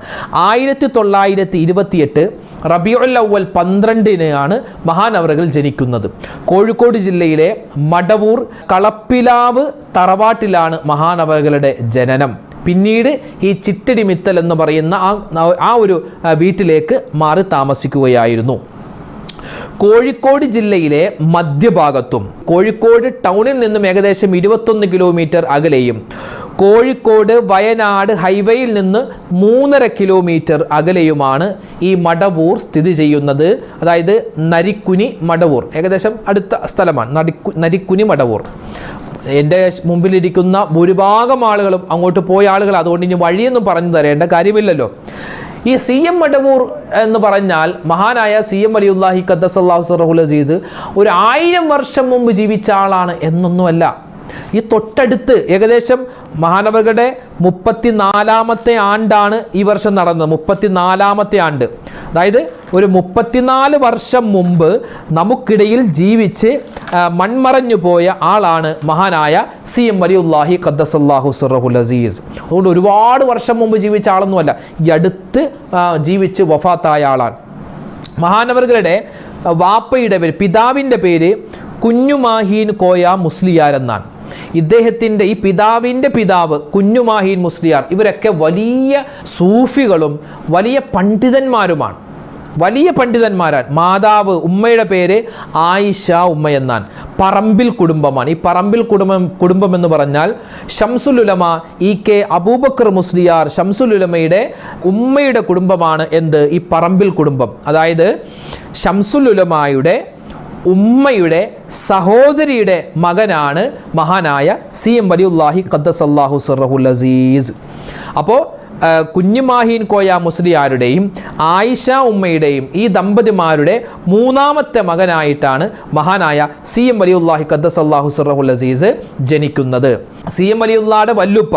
[SPEAKER 1] 1928 റബീഉൽ അവ്വൽ 12-നാണ് മഹാനവറുകൾ ജനിക്കുന്നത്. കോഴിക്കോട് ജില്ലയിലെ മടവൂർ കളപ്പിലാവ് തറവാട്ടിലാണ് മഹാനവറുകളുടെ ജനനം. പിന്നീട് ഈ ചിറ്റടി മിത്തൽ എന്ന് പറയുന്ന ആ ഒരു വീട്ടിലേക്ക് മാറി താമസിക്കുകയായിരുന്നു. കോഴിക്കോട് ജില്ലയിലെ മധ്യഭാഗത്തും കോഴിക്കോട് ടൗണിൽ നിന്നും ഏകദേശം 21 കിലോമീറ്റർ അകലെയും കോഴിക്കോട് വയനാട് ഹൈവേയിൽ നിന്ന് 3.5 കിലോമീറ്റർ അകലെയുമാണ് ഈ മടവൂർ സ്ഥിതി ചെയ്യുന്നത്. അതായത് നരിക്കുനി മടവൂർ ഏകദേശം അടുത്ത സ്ഥലമാണ് നരിക്കുനി മടവൂർ. എൻ്റെ മുമ്പിലിരിക്കുന്ന ഭൂരിഭാഗം ആളുകളും അങ്ങോട്ട് പോയ ആളുകൾ, അതുകൊണ്ട് ഇനി വഴിയൊന്നും പറഞ്ഞു തരേണ്ട കാര്യമില്ലല്ലോ. ഈ CM മടവൂർ എന്ന് പറഞ്ഞാൽ മഹാനായ CM വലിയുല്ലാഹി ഖദ്ദസല്ലാഹു സിർറഹുൽ അസീസ് ഒരു 1000 വർഷം മുമ്പ് ജീവിച്ച ആളാണ് എന്നൊന്നുമല്ല. ഈ തൊട്ടടുത്ത് ഏകദേശം മഹാനവറുകളുടെ 34ാമത്തെ ആണ്ടാണ് ഈ വർഷം നടന്നത്. 34ാമത്തെ ആണ്ട്, അതായത് ഒരു 34 വർഷം മുമ്പ് നമുക്കിടയിൽ ജീവിച്ച് മൺമറഞ്ഞു പോയ ആളാണ് മഹാനായ CM വലിയുല്ലാഹി ഖദ്ദസല്ലാഹു സിർറഹുൽ അസീസ്. അതുകൊണ്ട് ഒരുപാട് വർഷം മുമ്പ് ജീവിച്ച ആളൊന്നുമല്ല, ഈ അടുത്ത് ജീവിച്ച് വഫാത്തായ ആളാണ്. മഹാനവറുകളുടെ വാപ്പയുടെ പേര്, പിതാവിൻ്റെ പേര് കുഞ്ഞുമാഹീൻ കോയ മുസ്ലിയാർ എന്നാണ്. ഇദ്ദേഹത്തിൻ്റെ ഈ പിതാവിൻ്റെ പിതാവ് കുഞ്ഞുമാഹീൻ മുസ്ലിയാർ, ഇവരൊക്കെ വലിയ സൂഫികളും വലിയ പണ്ഡിതന്മാരുമാണ്, വലിയ പണ്ഡിതന്മാരാണ്. മാതാവ് ഉമ്മയുടെ പേര് ആയിഷ ഉമ്മ എന്നാണ്. പറമ്പിൽ കുടുംബമാണ്. ഈ പറമ്പിൽ കുടുംബം എന്ന് പറഞ്ഞാൽ ഷംസുൽ ഉലമ EK അബൂബക്കർ മുസ്ലിയാർ ഷംസുൽ ഉലമയുടെ ഉമ്മയുടെ കുടുംബമാണ് എന്ത് ഈ പറമ്പിൽ കുടുംബം. അതായത് ഷംസുൽ ഉലമയുടെ ഉമ്മയുടെ സഹോദരിയുടെ മകനാണ് മഹാനായ CM വലിയുല്ലാഹി ഖദ്ദസല്ലാഹു സിർറഹുൽ അസീസ്. അപ്പോൾ കുഞ്ഞുമാഹീൻ കോയ മുസ്ലിയാരുടെയും ആയിഷ ഉമ്മയുടെയും ഈ ദമ്പതിമാരുടെ 3ാമത്തെ മകനായിട്ടാണ് മഹാനായ CM വലിയുല്ലാഹി ഖദ്ദസല്ലാഹു സിർറഹുൽ അസീസ് ജനിക്കുന്നത്. CM വലിയുള്ളാടെ വല്ലുപ്പ,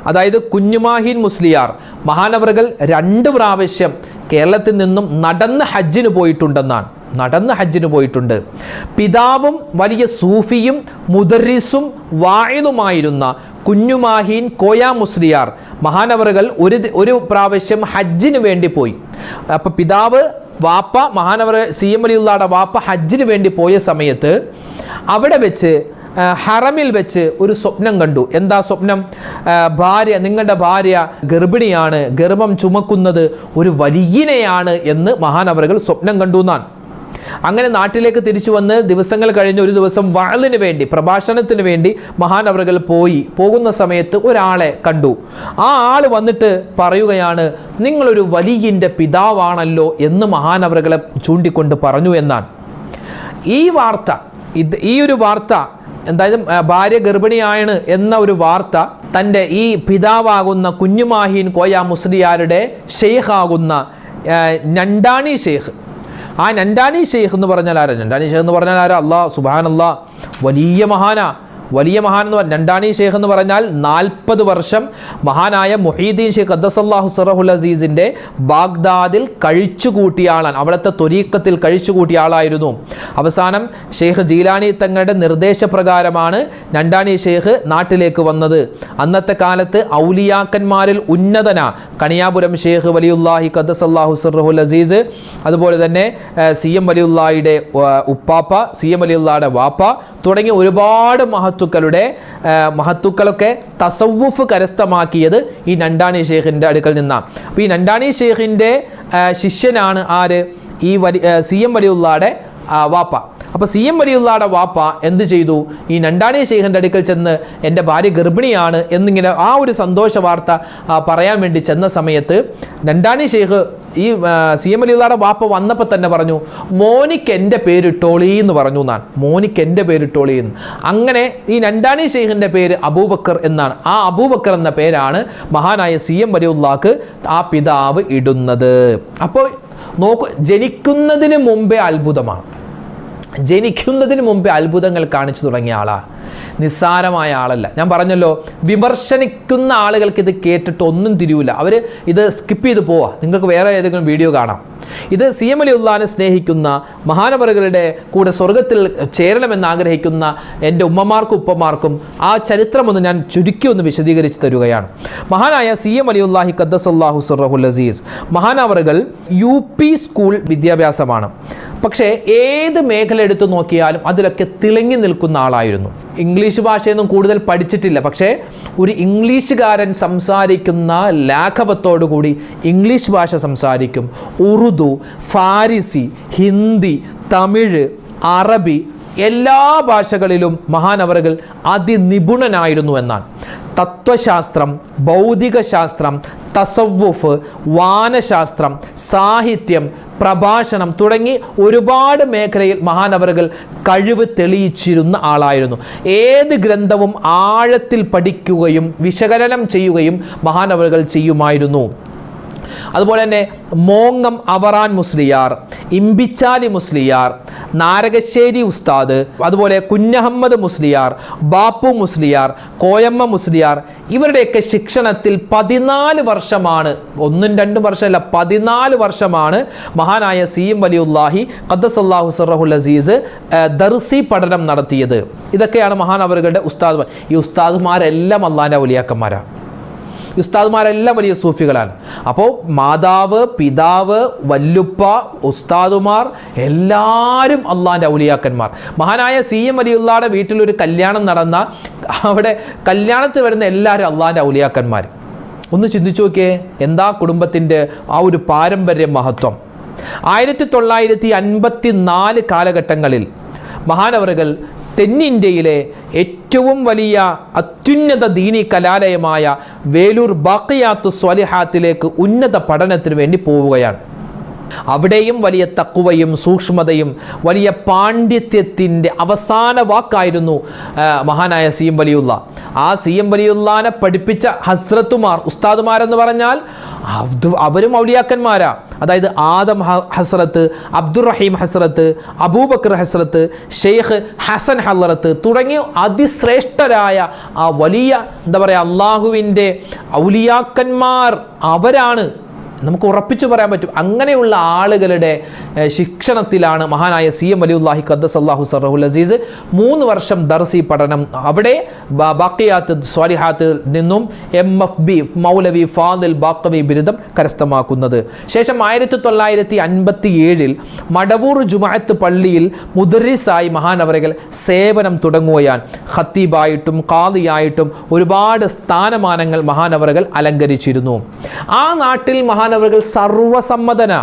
[SPEAKER 1] അതായത് കുഞ്ഞുമാഹീൻ മുസ്ലിയാർ, മഹാനവറുകൾ 2 പ്രാവശ്യം കേരളത്തിൽ നിന്നും നടന്ന് ഹജ്ജിന് പോയിട്ടുണ്ടെന്നാണ്. നടന്ന് ഹജ്ജിന് പോയിട്ടുണ്ട്. പിതാവും വലിയ സൂഫിയും മുദർരിസും വാഇദുമായിരുന്ന കുഞ്ഞുമാഹീൻ കോയ മുസ്ലിയാർ മഹാനവറുകൾ ഒരു പ്രാവശ്യം ഹജ്ജിന് വേണ്ടി പോയി. അപ്പോൾ പിതാവ് വാപ്പ മഹാനവർ CM വലിയുള്ളാടെ വാപ്പ ഹജ്ജിന് വേണ്ടി പോയ സമയത്ത് അവിടെ വെച്ച് ഹറമിൽ വെച്ച് ഒരു സ്വപ്നം കണ്ടു. എന്താ സ്വപ്നം? നിങ്ങളുടെ ഭാര്യ ഗർഭിണിയാണ്, ഗർഭം ചുമക്കുന്നത് ഒരു വലിയനെയാണ് എന്ന് മഹാനവറുകൾ സ്വപ്നം കണ്ടു എന്നാണ്. അങ്ങനെ നാട്ടിലേക്ക് തിരിച്ചു വന്ന് ദിവസങ്ങൾ കഴിഞ്ഞ് ഒരു ദിവസം വഅലിന് വേണ്ടി, പ്രഭാഷണത്തിന് വേണ്ടി മഹാനവറുകൾ പോകുന്ന സമയത്ത് ഒരാളെ കണ്ടു. ആ ആൾ വന്നിട്ട് പറയുകയാണ്, നിങ്ങളൊരു വലിയൻ്റെ പിതാവാണല്ലോ എന്ന് മഹാനവറുകളെ ചൂണ്ടിക്കൊണ്ട് പറഞ്ഞു എന്നാണ്. ഈ ഒരു വാർത്ത എന്തായാലും ഭാര്യ ഗർഭിണിയാണ് എന്ന ഒരു വാർത്ത തൻ്റെ ഈ പിതാവാകുന്ന കുഞ്ഞുമാഹീൻ കോയ മുസ്ലിയാരുടെ ഷെയ്ഖാകുന്ന നണ്ടാണി ഷെയ്ഖ്, ആ നണ്ടാണി ഷെയ്ഖ് എന്ന് പറഞ്ഞാൽ ആരാ? നണ്ടാണി ഷെയ്ഖ് എന്ന് പറഞ്ഞാൽ ആരാ? സുബ്ഹാനല്ലാഹ്, വലിയ മഹാൻ എന്ന് പറഞ്ഞാൽ നണ്ടാണി ഷെയ്ഖ് എന്ന് പറഞ്ഞാൽ 40 വർഷം മഹാനായ മുഹീദ്ദീൻ ഷെയ്ഖ് ഖദ്ദസല്ലാഹു സിർറഹുൽ അസീസിൻ്റെ ബാഗ്ദാദിൽ കഴിച്ചുകൂട്ടിയ ആളാണ്. അവിടുത്തെ ത്വരീഖത്തിൽ കഴിച്ചുകൂട്ടിയ ആളായിരുന്നു. അവസാനം ഷെയ്ഖ് ജീലാനി തങ്ങളുടെ നിർദ്ദേശപ്രകാരമാണ് നണ്ടാണി ഷെയ്ഖ് നാട്ടിലേക്ക് വന്നത്. അന്നത്തെ കാലത്ത് ഔലിയാക്കന്മാരിൽ ഉന്നതന കണിയാപുരം ഷെയ്ഖ് വലിയുല്ലാഹി ഖദ്ദസല്ലാഹു സിർറഹുൽ അസീസ്, അതുപോലെ തന്നെ CM വലിയുല്ലാഹിയുടെ ഉപ്പാപ്പ, CM വലിയുല്ലാഹിയുടെ വാപ്പ തുടങ്ങി ഒരുപാട് മഹത്തുക്കളൊക്കെ തസവ്വുഫ് കരസ്ഥമാക്കിയത് ഈ നണ്ടാണി ഷെയ്ഖിൻ്റെ അടുക്കൽ നിന്നാണ്. അപ്പോൾ ഈ നണ്ടാണി ഷെയ്ഖിൻ്റെ ശിഷ്യനാണ് ആര്? ഈ CM വലിയുള്ളാടെ വാപ്പ. അപ്പോൾ CM വലിയുള്ളാടെ വാപ്പ എന്ത് ചെയ്തു? ഈ നണ്ടാണി ഷെയ്ഖിൻ്റെ അടുക്കൽ ചെന്ന് എൻ്റെ ഭാര്യ ഗർഭിണിയാണ് എന്നിങ്ങനെ ആ ഒരു സന്തോഷ വാർത്ത പറയാൻ വേണ്ടി ചെന്ന സമയത്ത് നണ്ടാണി ഷെയ്ഖ് ഈ CM വലിയുള്ളാടെ വാപ്പ വന്നപ്പോൾ തന്നെ പറഞ്ഞു, മോനിക്ക് എൻ്റെ പേരിട്ടോളി എന്ന് പറഞ്ഞു എന്നാണ്. മോനിക്ക് എൻ്റെ പേരിട്ടോളി എന്ന്. അങ്ങനെ ഈ നണ്ടാണി ഷെയ്ഖിൻ്റെ പേര് അബൂബക്കർ എന്നാണ്. ആ അബൂബക്കർ എന്ന പേരാണ് മഹാനായ CM വലിയുള്ളാക്ക് ആ പിതാവ് ഇടുന്നത്. അപ്പോൾ നോക്കൂ, ജനിക്കുന്നതിന് മുമ്പേ അത്ഭുതമാണ്. ജനിക്കുന്നതിന് മുമ്പേ അത്ഭുതങ്ങൾ കാണിച്ചു തുടങ്ങിയ ആളാണ്. നിസ്സാരമായ ആളല്ല. ഞാൻ പറഞ്ഞല്ലോ, വിമർശിക്കുന്ന ആളുകൾക്ക് ഇത് കേട്ടിട്ട് ഒന്നും തിരിയൂല. അവർ ഇത് സ്കിപ്പ് ചെയ്ത് പോവാ. നിങ്ങൾക്ക് വേറെ ഏതെങ്കിലും വീഡിയോ കാണാം. ഇത് CM വലിയുള്ളാഹിനെ സ്നേഹിക്കുന്ന മഹാനവറുകളുടെ കൂടെ സ്വർഗത്തിൽ ചേരണമെന്ന് ആഗ്രഹിക്കുന്ന എൻ്റെ ഉമ്മമാർക്കും ഉപ്പമാർക്കും ആ ചരിത്രമൊന്ന് ഞാൻ ചുരുക്കി ഒന്ന് വിശദീകരിച്ച് തരുകയാണ്. മഹാനായ CM വലിയുല്ലാഹി ഖദ്ദസല്ലാഹു സിർറഹുൽ അസീസ് മഹാനവറുകൾ UP സ്കൂൾ വിദ്യാഭ്യാസമാണ്. പക്ഷേ ഏത് മേഖല എടുത്തു നോക്കിയാലും അതിലൊക്കെ തിളങ്ങി നിൽക്കുന്ന ആളായിരുന്നു. ഇംഗ്ലീഷ് ഭാഷയൊന്നും കൂടുതൽ പഠിച്ചിട്ടില്ല. പക്ഷേ ഒരു ഇംഗ്ലീഷുകാരൻ സംസാരിക്കുന്ന ലാഘവത്തോടു കൂടി ഇംഗ്ലീഷ് ഭാഷ സംസാരിക്കും. ഉറുദു, ഫാരിസി, ഹിന്ദി തമിഴ്, അറബി എല്ലാ ഭാഷകളിലും മഹാനവറുകൾ അതിനിപുണനായിരുന്നു എന്നാണ്. തത്വശാസ്ത്രം, ഭൗതികശാസ്ത്രം, തസവ്വുഫ്, വാനശാസ്ത്രം, സാഹിത്യം, പ്രഭാഷണം തുടങ്ങി ഒരുപാട് മേഖലയിൽ മഹാനവറുകൾ കഴിവ് തെളിയിച്ചിരുന്ന ആളായിരുന്നു. ഏത് ഗ്രന്ഥവും ആഴത്തിൽ പഠിക്കുകയും വിശകലനം ചെയ്യുകയും മഹാനവറുകൾ ചെയ്യുമായിരുന്നു. അതുപോലെ തന്നെ മോങ്ങം അവറാൻ മുസ്ലിയാർ, ഇമ്പിച്ചാലി മുസ്ലിയാർ, നാരകശ്ശേരി ഉസ്താദ്, അതുപോലെ കുഞ്ഞഹമ്മദ് മുസ്ലിയാർ, ബാപ്പു മുസ്ലിയാർ, കോയമ്മ മുസ്ലിയാർ ഇവരുടെയൊക്കെ ശിക്ഷണത്തിൽ 14 വർഷമാണ്, 1-2 വർഷമല്ല 14 വർഷമാണ് മഹാനായ CM വലിയുല്ലാഹി ഖദ്ദസല്ലാഹു സിർറഹുൽ അസീസ് ദർസി പഠനം നടത്തിയത്. ഇതൊക്കെയാണ് മഹാനവറുകളുടെ ഉസ്താദ്. ഈ ഉസ്താദുമാരെല്ലാം അള്ളാഹിൻ്റെ ഔലിയാക്കന്മാരാണ്. ഉസ്താദുമാരെല്ലാം വലിയ സൂഫികളാണ്. അപ്പോൾ മാതാവ്, പിതാവ്, വല്ലുപ്പ, ഉസ്താദുമാർ എല്ലാവരും അള്ളാഹിൻ്റെ ഔലിയാക്കന്മാർ. മഹാനായ CM വലിയുള്ളാഹിയുടെ വീട്ടിലൊരു കല്യാണം നടന്ന അവിടെ കല്യാണത്തിൽ വരുന്ന എല്ലാവരും അള്ളാഹിൻ്റെ ഔലിയാക്കന്മാർ. ഒന്ന് ചിന്തിച്ചു നോക്കിയേ, എന്താ കുടുംബത്തിൻ്റെ ആ ഒരു പാരമ്പര്യ മഹത്വം. 1954 കാലഘട്ടങ്ങളിൽ മഹാനവറുകൾ തെന്നിന്ത്യയിലെ ഏറ്റവും വലിയ അത്യുന്നത ദീനി കലാലയമായ വേലൂർ ബാഖിയാത്തു സ്വാലിഹാത്തിലേക്ക് ഉന്നത പഠനത്തിന് വേണ്ടി പോവുകയാണ്. അവിടെയും വലിയ തഖ്വയും സൂക്ഷ്മതയും വലിയ പാണ്ഡിത്യത്തിൻ്റെ അവസാന വാക്കായിരുന്നു മഹാനായ CM വലിയുള്ള. ആ CM വലിയുള്ളാനെ പഠിപ്പിച്ച ഹസ്രത്തുമാർ, ഉസ്താദുമാരെന്ന് പറഞ്ഞാൽ അവരും ഔലിയാക്കന്മാരാ. അതായത് ആദം ഹസ്രത്ത്, അബ്ദുറഹീം ഹസ്രത്ത്, അബൂബക്കർ ഹസ്രത്ത്, ഷെയ്ഖ് ഹസൻ ഹസ്രത്ത് തുടങ്ങിയ അതിശ്രേഷ്ഠരായ ആ വലിയ എന്താ പറയുക അള്ളാഹുവിൻ്റെ ഔലിയാക്കന്മാർ അവരാണ്. നമുക്ക് ഉറപ്പിച്ചു പറയാൻ പറ്റും. അങ്ങനെയുള്ള ആളുകളുടെ ശിക്ഷണത്തിലാണ് മഹാനായ CM വലിയുല്ലാഹി ഖദ്ദസല്ലാഹു സിർറഹുൽ അസീസ് 3 വർഷം ദർസി പഠനം അവിടെ ബാഖിയാത്ത് സ്വാലിഹാത്തിൽ നിന്നും MFB മൗലവി ഫാദിൽ ബാഖവി ബിരുദം കരസ്ഥമാക്കുന്നത്. ശേഷം 1957 മടവൂർ ജുമഅത്ത് പള്ളിയിൽ മുദർരിസായി മഹാനവറുകൾ സേവനം തുടങ്ങുകയാണ്. ഖത്തീബായിട്ടും ഖാദിയായിട്ടും ഒരുപാട് സ്ഥാനമാനങ്ങൾ മഹാനവറുകൾ അലങ്കരിച്ചിരുന്നു. ആ നാട്ടിൽ മഹാനവറുകൾ സർവസമ്മതന,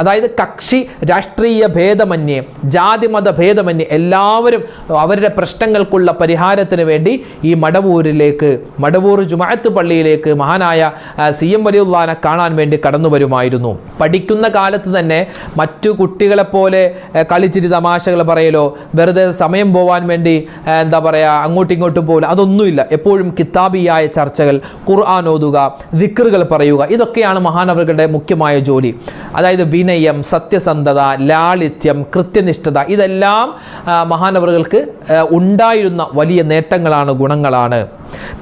[SPEAKER 1] അതായത് കക്ഷി രാഷ്ട്രീയ ഭേദമന്യേ, ജാതിമത ഭേദമന്യേ എല്ലാവരും അവരുടെ പ്രശ്നങ്ങൾക്കുള്ള പരിഹാരത്തിന് വേണ്ടി ഈ മടവൂർ ജുമഅത്ത് പള്ളിയിലേക്ക് മഹാനായ CM വലിയുള്ളാനെ കാണാൻ വേണ്ടി കടന്നു വരുമായിരുന്നു. പഠിക്കുന്ന കാലത്ത് തന്നെ മറ്റു കുട്ടികളെപ്പോലെ കളിച്ചിരി തമാശകൾ പറയലോ, വെറുതെ സമയം പോവാൻ വേണ്ടി എന്താ പറയുക അങ്ങോട്ടും ഇങ്ങോട്ടും പോലും അതൊന്നുമില്ല. എപ്പോഴും കിതാബിയായ ചർച്ചകൾ, ഖുർആൻ ഓതുക, ദിക്റുകൾ പറയുക, ഇതൊക്കെയാണ് മഹാനവറുകളുടെ മുഖ്യമായ ജോലി. അതായത് വിനയം, സത്യസന്ധത, ലാളിത്യം, കൃത്യനിഷ്ഠത ഇതെല്ലാം മഹാനവറുകൾക്ക് ഉണ്ടായിരുന്ന വലിയ നേട്ടങ്ങളാണ്, ഗുണങ്ങളാണ്.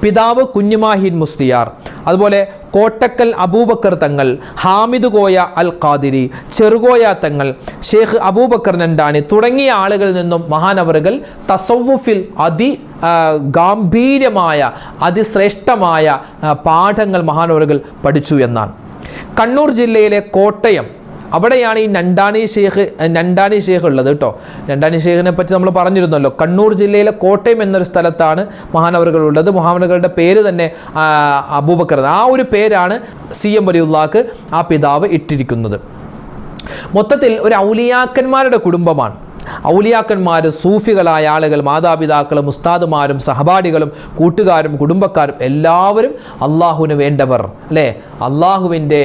[SPEAKER 1] പിതാവ് കുഞ്ഞുമാഹിൻ മുസ്ലിയാർ, അതുപോലെ കോട്ടക്കൽ അബൂബക്കർ തങ്ങൾ, ഹാമിദ് കോയ അൽ ഖാദിരി, ചെറുകോയ തങ്ങൾ, ഷെയ്ഖ് അബൂബക്കർ നണ്ടാനി തുടങ്ങിയ ആളുകളിൽ നിന്നും മഹാനവറുകൾ തസവ്വുഫിൽ ഗാംഭീര്യമായ അതിശ്രേഷ്ഠമായ പാഠങ്ങൾ മഹാനവറുകൾ പഠിച്ചു എന്നാണ്. കണ്ണൂർ ജില്ലയിലെ കോട്ടയം, അവിടെയാണ് ഈ നണ്ടാനി ഷേഖ് ഉള്ളത് കേട്ടോ. നണ്ടാനി ഷേഖിനെ പറ്റി നമ്മൾ പറഞ്ഞിരുന്നല്ലോ. കണ്ണൂർ ജില്ലയിലെ കോട്ടയം എന്നൊരു സ്ഥലത്താണ് മഹാനവറുകൾ ഉള്ളത്. മഹാനവറുകളുടെ പേര് തന്നെ അബൂബക്കർ, ആ ഒരു പേരാണ് CM വലിയുള്ളാക്ക് ആ പിതാവ് ഇട്ടിരിക്കുന്നത്. മൊത്തത്തിൽ ഒരു ഔലിയാക്കന്മാരുടെ കുടുംബമാണ്. ഔലിയാക്കന്മാർ, സൂഫികളായ ആളുകൾ, മാതാപിതാക്കളും ഉസ്താദുമാരും സഹപാഠികളും കൂട്ടുകാരും കുടുംബക്കാരും എല്ലാവരും അള്ളാഹുവിന് വേണ്ടവർ അല്ലേ. അള്ളാഹുവിൻ്റെ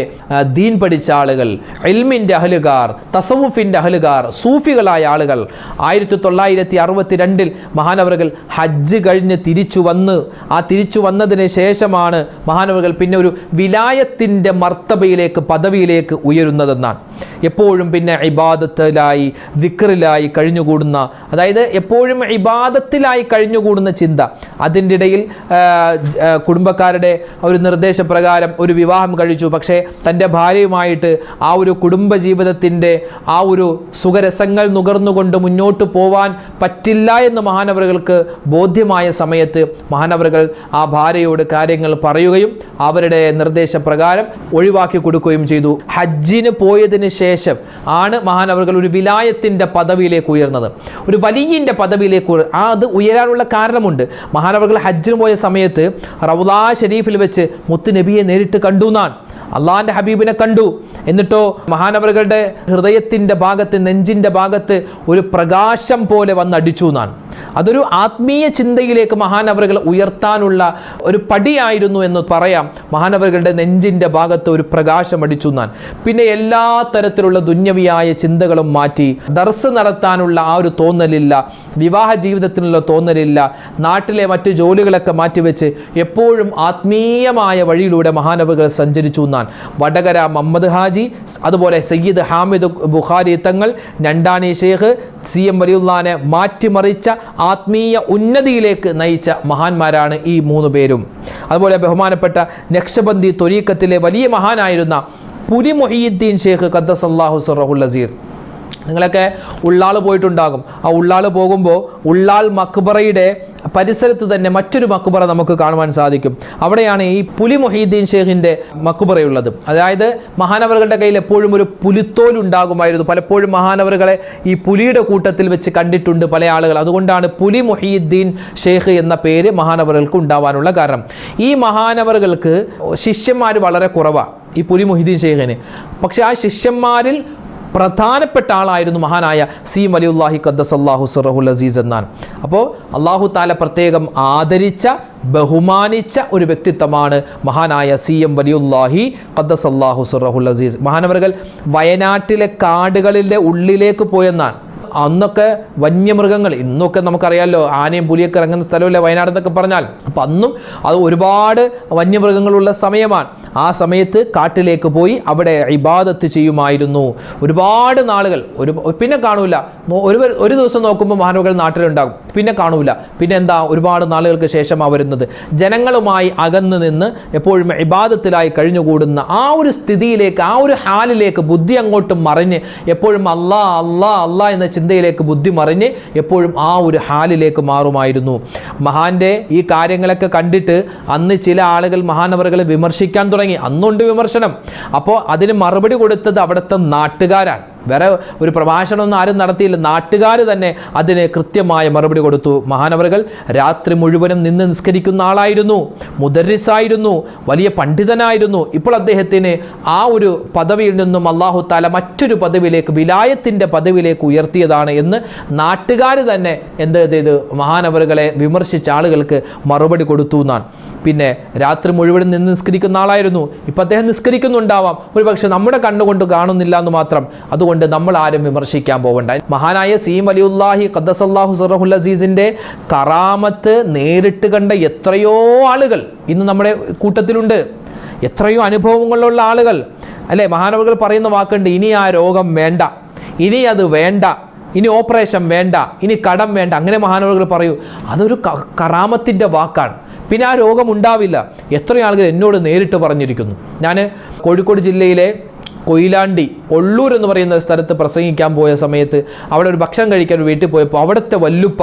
[SPEAKER 1] ദീൻ പഠിച്ച ആളുകൾ, ഇൽമിൻ്റെ അഹ്ലുകാർ, തസവുഫിൻ്റെ അഹ്ലുകാർ, സൂഫികളായ ആളുകൾ. 1962 മഹാനവറുകൾ ഹജ്ജ് കഴിഞ്ഞ് തിരിച്ചു വന്നതിന് ശേഷമാണ് മഹാനവറുകൾ പിന്നെ ഒരു വിലായത്തിൻ്റെ മർത്തബയിലേക്ക്, പദവിയിലേക്ക് ഉയരുന്നതെന്നാണ്. എപ്പോഴും പിന്നെ ഇബാദത്തിലായി, ദിക്റിലായി കഴിഞ്ഞുകൂടുന്ന, അതായത് എപ്പോഴും ഇബാദത്തിലായി കഴിഞ്ഞുകൂടുന്ന ചിന്ത. അതിൻ്റെ ഇടയിൽ കുടുംബക്കാരുടെ ഒരു നിർദ്ദേശപ്രകാരം ഒരു വിവാഹം കഴിച്ചു. പക്ഷേ തൻ്റെ ഭാര്യയുമായിട്ട് ആ ഒരു കുടുംബജീവിതത്തിൻ്റെ ആ ഒരു സുഖരസങ്ങൾ നുകർന്നുകൊണ്ട് മുന്നോട്ട് പോവാൻ പറ്റില്ല എന്ന് മഹാനവറുകൾക്ക് ബോധ്യമായ സമയത്ത് മഹാനവറുകൾ ആ ഭാര്യയോട് കാര്യങ്ങൾ പറയുകയും അവരുടെ നിർദ്ദേശപ്രകാരം ഒഴിവാക്കി കൊടുക്കുകയും ചെയ്തു. ഹജ്ജിന് പോയതിന് ശേഷം ആണ് മഹാനവറുകൾ ഒരു വിലായത്തിൻ്റെ പദവിയിലേക്ക് ഉയർന്നത്, ഒരു വലിയൻ്റെ പദവിയിലേക്ക്. അത് ഉയരാനുള്ള കാരണമുണ്ട്. മഹാനവറുകൾ ഹജ്ജിന് പോയ സമയത്ത് റൗളാ ഷരീഫിൽ വെച്ച് മുത്ത് നബിയെ നേരിട്ട് കണ്ടു എന്നാണ്. അള്ളാഹിൻ്റെ ഹബീബിനെ കണ്ടു. എന്നിട്ടോ മഹാനവറുകളുടെ ഹൃദയത്തിൻ്റെ ഭാഗത്ത്, നെഞ്ചിൻ്റെ ഭാഗത്ത് ഒരു പ്രകാശം പോലെ വന്നടിച്ചു എന്നാണ്. അതൊരു ആത്മീയ ചിന്തയിലേക്ക് മഹാനവറുകൾ ഉയർത്താനുള്ള ഒരു പടിയായിരുന്നു എന്ന് പറയാം. മഹാനവറുകളുടെ നെഞ്ചിൻ്റെ ഭാഗത്ത് ഒരു പ്രകാശം അടിച്ചു എന്നാണ്. പിന്നെ എല്ലാ തരത്തിലുള്ള ദുന്യവിയായ ചിന്തകളും മാറ്റി, ദർസ് നടത്താനുള്ള ആ ഒരു തോന്നലില്ല, വിവാഹ ജീവിതത്തിനുള്ള തോന്നലില്ല, നാട്ടിലെ മറ്റു ജോലികളൊക്കെ മാറ്റിവെച്ച് എപ്പോഴും ആത്മീയമായ വഴിയിലൂടെ മഹാനവറുകൾ സഞ്ചരിച്ചു എന്നാണ്. വടകര മുഹമ്മദ് ഹാജി, അതുപോലെ സയ്യിദ് ഹാമിദ് ബുഖാരി തങ്ങൾ, ഞണ്ടാനി ഷേഖ്, CM വലിയുള്ളാനെ മാറ്റിമറിച്ച ആത്മീയ ഉന്നതിയിലേക്ക് നയിച്ച മഹാന്മാരാണ് ഈ 3 പേരും. അതുപോലെ ബഹുമാനപ്പെട്ട നക്ഷബന്ദി ത്വരീഖത്തിലെ വലിയ മഹാനായിരുന്ന പുലി മുഹീദ്ദീൻ ഷേഖ് ഖദ്ദസല്ലാഹു സിർറഹുൽ അസീർ. നിങ്ങളൊക്കെ ഉള്ളാൾ പോയിട്ടുണ്ടാകും. ആ ഉള്ളാൾ പോകുമ്പോൾ ഉള്ളാൾ മക്ബറയുടെ പരിസരത്ത് തന്നെ മറ്റൊരു മക്ബറ നമുക്ക് കാണുവാൻ സാധിക്കും. അവിടെയാണ് ഈ പുലി മുഹീദ്ദീൻ ഷേഖിൻ്റെ മക്ബറയുള്ളത്. അതായത് മഹാനവറുകളുടെ കയ്യിൽ എപ്പോഴും ഒരു പുലിത്തോൽ ഉണ്ടാകുമായിരുന്നു. പലപ്പോഴും മഹാനവറുകളെ ഈ പുലിയുടെ കൂട്ടത്തിൽ വെച്ച് കണ്ടിട്ടുണ്ട് പല ആളുകൾ. അതുകൊണ്ടാണ് പുലി മുഹീദ്ദീൻ ഷേഖ് എന്ന പേര് മഹാനവറുകൾക്ക് ഉണ്ടാവാനുള്ള കാരണം. ഈ മഹാനവറുകൾക്ക് ശിഷ്യന്മാർ വളരെ കുറവാണ്, ഈ പുലി മുഹീദ്ദീൻ ഷേഖിന്. പക്ഷെ ആ ശിഷ്യന്മാരിൽ പ്രധാനപ്പെട്ട ആളായിരുന്നു മഹാനായ CM വലിയുല്ലാഹി ഖദ്ദസല്ലാഹു സിർറഹുൽ അസീസ് എന്നാണ്. അപ്പോൾ അള്ളാഹു താല പ്രത്യേകം ആദരിച്ച, ബഹുമാനിച്ച ഒരു വ്യക്തിത്വമാണ് മഹാനായ CM വലിയുല്ലാഹി ഖദ്ദസല്ലാഹു സിർറഹുൽ അസീസ്. മഹാനവറുകൾ വയനാട്ടിലെ കാടുകളിലെ ഉള്ളിലേക്ക് പോയെന്നാണ്. അന്നൊക്കെ വന്യമൃഗങ്ങൾ, ഇന്നൊക്കെ നമുക്കറിയാമല്ലോ ആനയും പുലിയൊക്കെ ഇറങ്ങുന്ന സ്ഥലമല്ലേ വയനാട് എന്നൊക്കെ പറഞ്ഞാൽ. അപ്പം അന്നും അത് ഒരുപാട് വന്യമൃഗങ്ങളുള്ള സമയമാണ്. ആ സമയത്ത് കാട്ടിലേക്ക് പോയി അവിടെ ഇബാദത്ത് ചെയ്യുമായിരുന്നു ഒരുപാട് നാളുകൾ. പിന്നെ കാണൂല, ഒരു ദിവസം നോക്കുമ്പോൾ മഹാനവറുകൾ നാട്ടിലുണ്ടാകും, പിന്നെ കാണൂല. പിന്നെ എന്താ, ഒരുപാട് നാളുകൾക്ക് ശേഷമാണ് വരുന്നത്. ജനങ്ങളുമായി അകന്ന് നിന്ന് എപ്പോഴും ഇബാദത്തിലായി കഴിഞ്ഞുകൂടുന്ന ആ ഒരു സ്ഥിതിയിലേക്ക്, ആ ഒരു ഹാലിലേക്ക് ബുദ്ധി അങ്ങോട്ട് മറിഞ്ഞ് എപ്പോഴും അല്ലാ അല്ലാ അല്ലാ എന്ന ചിന്തയിലേക്ക് ബുദ്ധി മറിഞ്ഞ് എപ്പോഴും ആ ഒരു ഹാലിലേക്ക് മാറുമായിരുന്നു. മഹാന്റെ ഈ കാര്യങ്ങളൊക്കെ കണ്ടിട്ട് അന്ന് ചില ആളുകൾ മഹാനവറുകളെ വിമർശിക്കാൻ തുടങ്ങി. അന്നുണ്ട് വിമർശനം. അപ്പോൾ അതിന് മറുപടി കൊടുത്തത് അവിടുത്തെ നാട്ടുകാരാണ്. വേറെ ഒരു പ്രഭാഷണമൊന്നും ആരും നടത്തിയില്ല. നാട്ടുകാർ തന്നെ അതിന് കൃത്യമായ മറുപടി കൊടുത്തു. മഹാനവറുകൾ രാത്രി മുഴുവനും നിന്ന് നിസ്കരിക്കുന്ന ആളായിരുന്നു, മുദർരിസായിരുന്നു, വലിയ പണ്ഡിതനായിരുന്നു. ഇപ്പോൾ അദ്ദേഹത്തിന് ആ ഒരു പദവിയിൽ നിന്നും അല്ലാഹു തആല മറ്റൊരു പദവിയിലേക്ക്, വിലായത്തിൻ്റെ പദവിയിലേക്ക് ഉയർത്തിയതാണ് എന്ന് നാട്ടുകാർ തന്നെ എന്ത് ചെയ്ത് മഹാനവറുകളെ വിമർശിച്ച ആളുകൾക്ക് മറുപടി കൊടുത്തു എന്നാണ്. പിന്നെ രാത്രി മുഴുവനും നിന്ന് നിസ്കരിക്കുന്ന ആളായിരുന്നു. ഇപ്പം അദ്ദേഹം നിസ്കരിക്കുന്നുണ്ടാവാം, ഒരു പക്ഷെ നമ്മുടെ കണ്ണുകൊണ്ട് കാണുന്നില്ല എന്ന് മാത്രം. അതുകൊണ്ട് നമ്മൾ ആരും വിമർശിക്കാൻ പോകണ്ട. മഹാനായ CM വലിയുല്ലാഹി ഖദ്ദസല്ലാഹു സിർറഹുൽ അസീസിൻ്റെ കറാമത്ത് നേരിട്ട് കണ്ട എത്രയോ ആളുകൾ ഇന്ന് നമ്മുടെ കൂട്ടത്തിലുണ്ട്, എത്രയോ അനുഭവങ്ങളുള്ള ആളുകൾ അല്ലേ. മഹാനവറുകൾ പറയുന്ന വാക്കുണ്ട്, ഇനി ആ രോഗം വേണ്ട, ഇനി അത് വേണ്ട, ഇനി ഓപ്പറേഷൻ വേണ്ട, ഇനി കടം വേണ്ട. അങ്ങനെ മഹാനവറുകൾ പറയൂ. അതൊരു കറാമത്തിൻ്റെ വാക്കാണ്. പിന്നെ ആ രോഗം ഉണ്ടാവില്ല. എത്രയോ ആളുകൾ എന്നോട് നേരിട്ട് പറഞ്ഞിരിക്കുന്നു. ഞാൻ കോഴിക്കോട് ജില്ലയിലെ കൊയിലാണ്ടി ഒള്ളൂർ എന്ന് പറയുന്ന സ്ഥലത്ത് പ്രസംഗിക്കാൻ പോയ സമയത്ത് അവിടെ ഒരു ഭക്ഷണം കഴിക്കാൻ വീട്ടിൽ പോയപ്പോൾ അവിടുത്തെ വല്ലുപ്പ,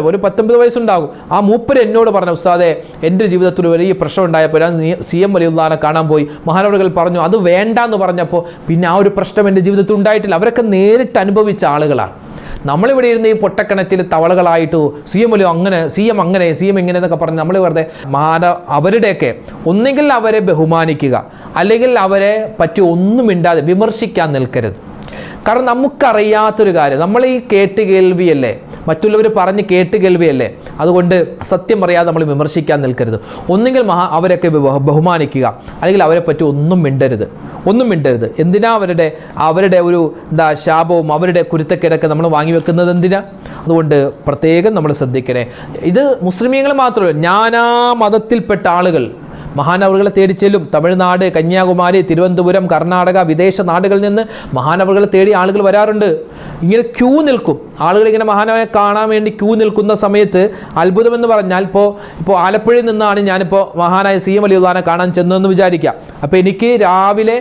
[SPEAKER 1] ഒരു 19 വയസ്സുണ്ടാകും, ആ മൂപ്പര് എന്നോട് പറഞ്ഞു, ഉസ്താദെ എൻ്റെ ജീവിതത്തിൽ വലിയ പ്രശ്നം ഉണ്ടായപ്പോൾ ഞാൻ CM വലിയുള്ളാനെ കാണാൻ പോയി. മഹാനവറുകൾ പറഞ്ഞു അത് വേണ്ട എന്ന് പറഞ്ഞപ്പോൾ പിന്നെ ആ ഒരു പ്രശ്നം എൻ്റെ ജീവിതത്തിൽ ഉണ്ടായിട്ടില്ല. അവരൊക്കെ നേരിട്ട് അനുഭവിച്ച ആളുകളാണ്. നമ്മളിവിടെ ഇരുന്ന് ഈ പൊട്ടക്കിണറ്റിൽ തവളകളായിട്ട് CM വലിയ അങ്ങനെ, CM അങ്ങനെ, CM ഇങ്ങനെ എന്നൊക്കെ പറഞ്ഞ് നമ്മൾ വെറുതെ അവരുടെയൊക്കെ ഒന്നുകിൽ അവരെ ബഹുമാനിക്കുക, അല്ലെങ്കിൽ അവരെ പറ്റി ഒന്നും മിണ്ടാതെ വിമർശിക്കാൻ നിൽക്കരുത്. കാരണം നമുക്കറിയാത്തൊരു കാര്യം, നമ്മൾ ഈ കേട്ട് കേൾവിയല്ലേ, മറ്റുള്ളവർ പറഞ്ഞ് കേട്ട് കേൾവിയല്ലേ. അതുകൊണ്ട് സത്യം പറയാതെ നമ്മൾ വിമർശിക്കാൻ നിൽക്കരുത്. ഒന്നുകിൽ അവരൊക്കെ ബഹുമാനിക്കുക, അല്ലെങ്കിൽ അവരെ പറ്റി ഒന്നും മിണ്ടരുത്. എന്തിനാ അവരുടെ ഒരു ശാപവും അവരുടെ കുരുത്തക്കേടൊക്കെ നമ്മൾ വാങ്ങി വെക്കുന്നത് എന്തിനാ? അതുകൊണ്ട് പ്രത്യേകം നമ്മൾ ശ്രദ്ധിക്കണേ. ഇത് മുസ്ലിമീങ്ങൾ മാത്രമല്ല, നാനാ മതത്തിൽപ്പെട്ട ആളുകൾ മഹാനവറുകളെ തേടി ചെല്ലും. തമിഴ്നാട്, കന്യാകുമാരി, തിരുവനന്തപുരം, കർണാടക, വിദേശ നാടുകളിൽ നിന്ന് മഹാനവറുകളെ തേടി ആളുകൾ വരാറുണ്ട്. ഇങ്ങനെ ക്യൂ നിൽക്കും ആളുകൾ. ഇങ്ങനെ മഹാനവരെ കാണാൻ വേണ്ടി ക്യൂ നിൽക്കുന്ന സമയത്ത് അത്ഭുതമെന്ന് പറഞ്ഞാൽ, ഇപ്പോൾ ആലപ്പുഴയിൽ നിന്നാണ് ഞാനിപ്പോൾ മഹാനായ CM വലിയുള്ളാനെ കാണാൻ ചെന്നതെന്ന് വിചാരിക്കുക. അപ്പോൾ എനിക്ക് രാവിലെ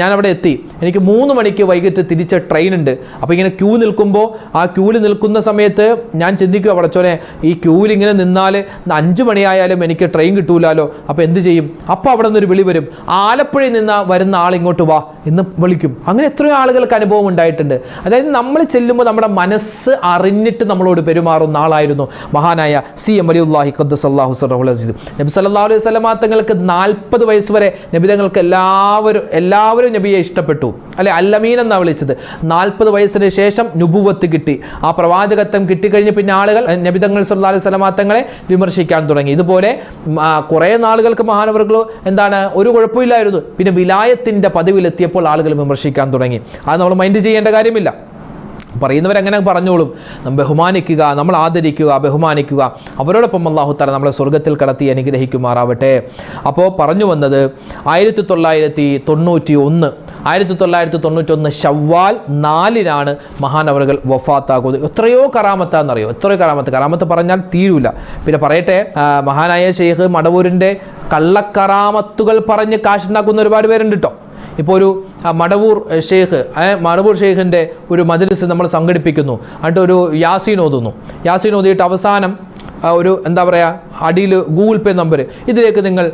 [SPEAKER 1] ഞാൻ അവിടെ എത്തി. എനിക്ക് 3 മണിക്ക് വൈകിട്ട് തിരിച്ച ട്രെയിൻ ഉണ്ട്. അപ്പോൾ ഇങ്ങനെ ക്യൂ നിൽക്കുമ്പോൾ ആ ക്യൂവിൽ നിൽക്കുന്ന സമയത്ത് ഞാൻ ചിന്തിക്കുക, പടച്ചോനെ ഈ ക്യൂവിൽ ഇങ്ങനെ നിന്നാൽ 5 മണിയായാലും എനിക്ക് ട്രെയിൻ കിട്ടൂലോ, അപ്പോൾ എന്ത് ചെയ്യും? അപ്പോൾ അവിടെ നിന്നൊരു വിളി വരും, ആലപ്പുഴയിൽ നിന്ന് വരുന്ന ആൾ ഇങ്ങോട്ട് വാ എന്ന് വിളിക്കും. അങ്ങനെ എത്രയോ ആളുകൾക്ക് അനുഭവം ഉണ്ടായിട്ടുണ്ട്. അതായത് നമ്മൾ ചെല്ലുമ്പോൾ നമ്മുടെ മനസ്സ് അറിഞ്ഞിട്ട് നമ്മളോട് പെരുമാറുന്ന ആളായിരുന്നു മഹാനായ CM വലിയുല്ലാഹി ഖദ്ദസല്ലാഹു സിർറഹുൽ അസീസ്. നബി സല്ലല്ലാഹു അലൈഹി വസല്ലം തങ്ങൾക്ക് 40 വയസ്സ് വരെ നബി തങ്ങൾക്ക് എല്ലാവരും നബിയെ ഇഷ്ടപ്പെട്ടു, അല്ലെ, അല്ലമീൻ എന്നാണ് വിളിച്ചത്. 40 വയസ്സിന് ശേഷം നുബുവത്ത് കിട്ടി. ആ പ്രവാചകത്വം കിട്ടിക്കഴിഞ്ഞ് പിന്നെ ആളുകൾ നബി തങ്ങൾ സല്ലല്ലാഹു അലൈഹി വസല്ലം തങ്ങളെ വിമർശിക്കാൻ തുടങ്ങി. ഇതുപോലെ കുറേ നാളുകൾക്ക് മഹാനവറുകൾ ഒരു കുഴപ്പമില്ലായിരുന്നു. പിന്നെ വിലായത്തിൻ്റെ പദവിയിലെത്തിയപ്പോൾ ആളുകൾ വിമർശിക്കാൻ തുടങ്ങി. അത് നമ്മൾ മൈൻഡ് ചെയ്യേണ്ട കാര്യമില്ല. പറയുന്നവരങ്ങനെ പറഞ്ഞോളും. ബഹുമാനിക്കുക, നമ്മൾ ആദരിക്കുക, ബഹുമാനിക്കുക. അവരോടൊപ്പം അല്ലാഹു തആല നമ്മളെ സ്വർഗ്ഗത്തിൽ കടത്തി അനുഗ്രഹിക്കുമാറാവട്ടെ. അപ്പോൾ പറഞ്ഞു വന്നത് 1991 ശവ്വാൽ 4-നാണ് മഹാനവറുകൾ വഫാത്താകുന്നത്. എത്രയോ കറാമത്താണെന്നറിയോ? എത്രയോ കറാമത്ത് പറഞ്ഞാൽ തീരൂല. പിന്നെ പറയട്ടെ, മഹാനായ ഷെയ്ഖ് മടവൂരിൻ്റെ കള്ളക്കറാമത്തുകൾ പറഞ്ഞ് കാശുണ്ടാക്കുന്ന ഒരുപാട് പേരുണ്ട് കേട്ടോ. ഇപ്പോൾ ഒരു മടവൂർ ഷെയ്ഖിൻ്റെ ഒരു മജ്‌ലിസ് നമ്മൾ സംഘടിപ്പിക്കുന്നു, എന്നിട്ട് ഒരു യാസീൻ ഓതിയിട്ട് അവസാനം ഒരു എന്താ പറയുക, അടിയിൽ ഗൂഗിൾ പേ നമ്പർ, ഇതിലേക്ക് നിങ്ങൾ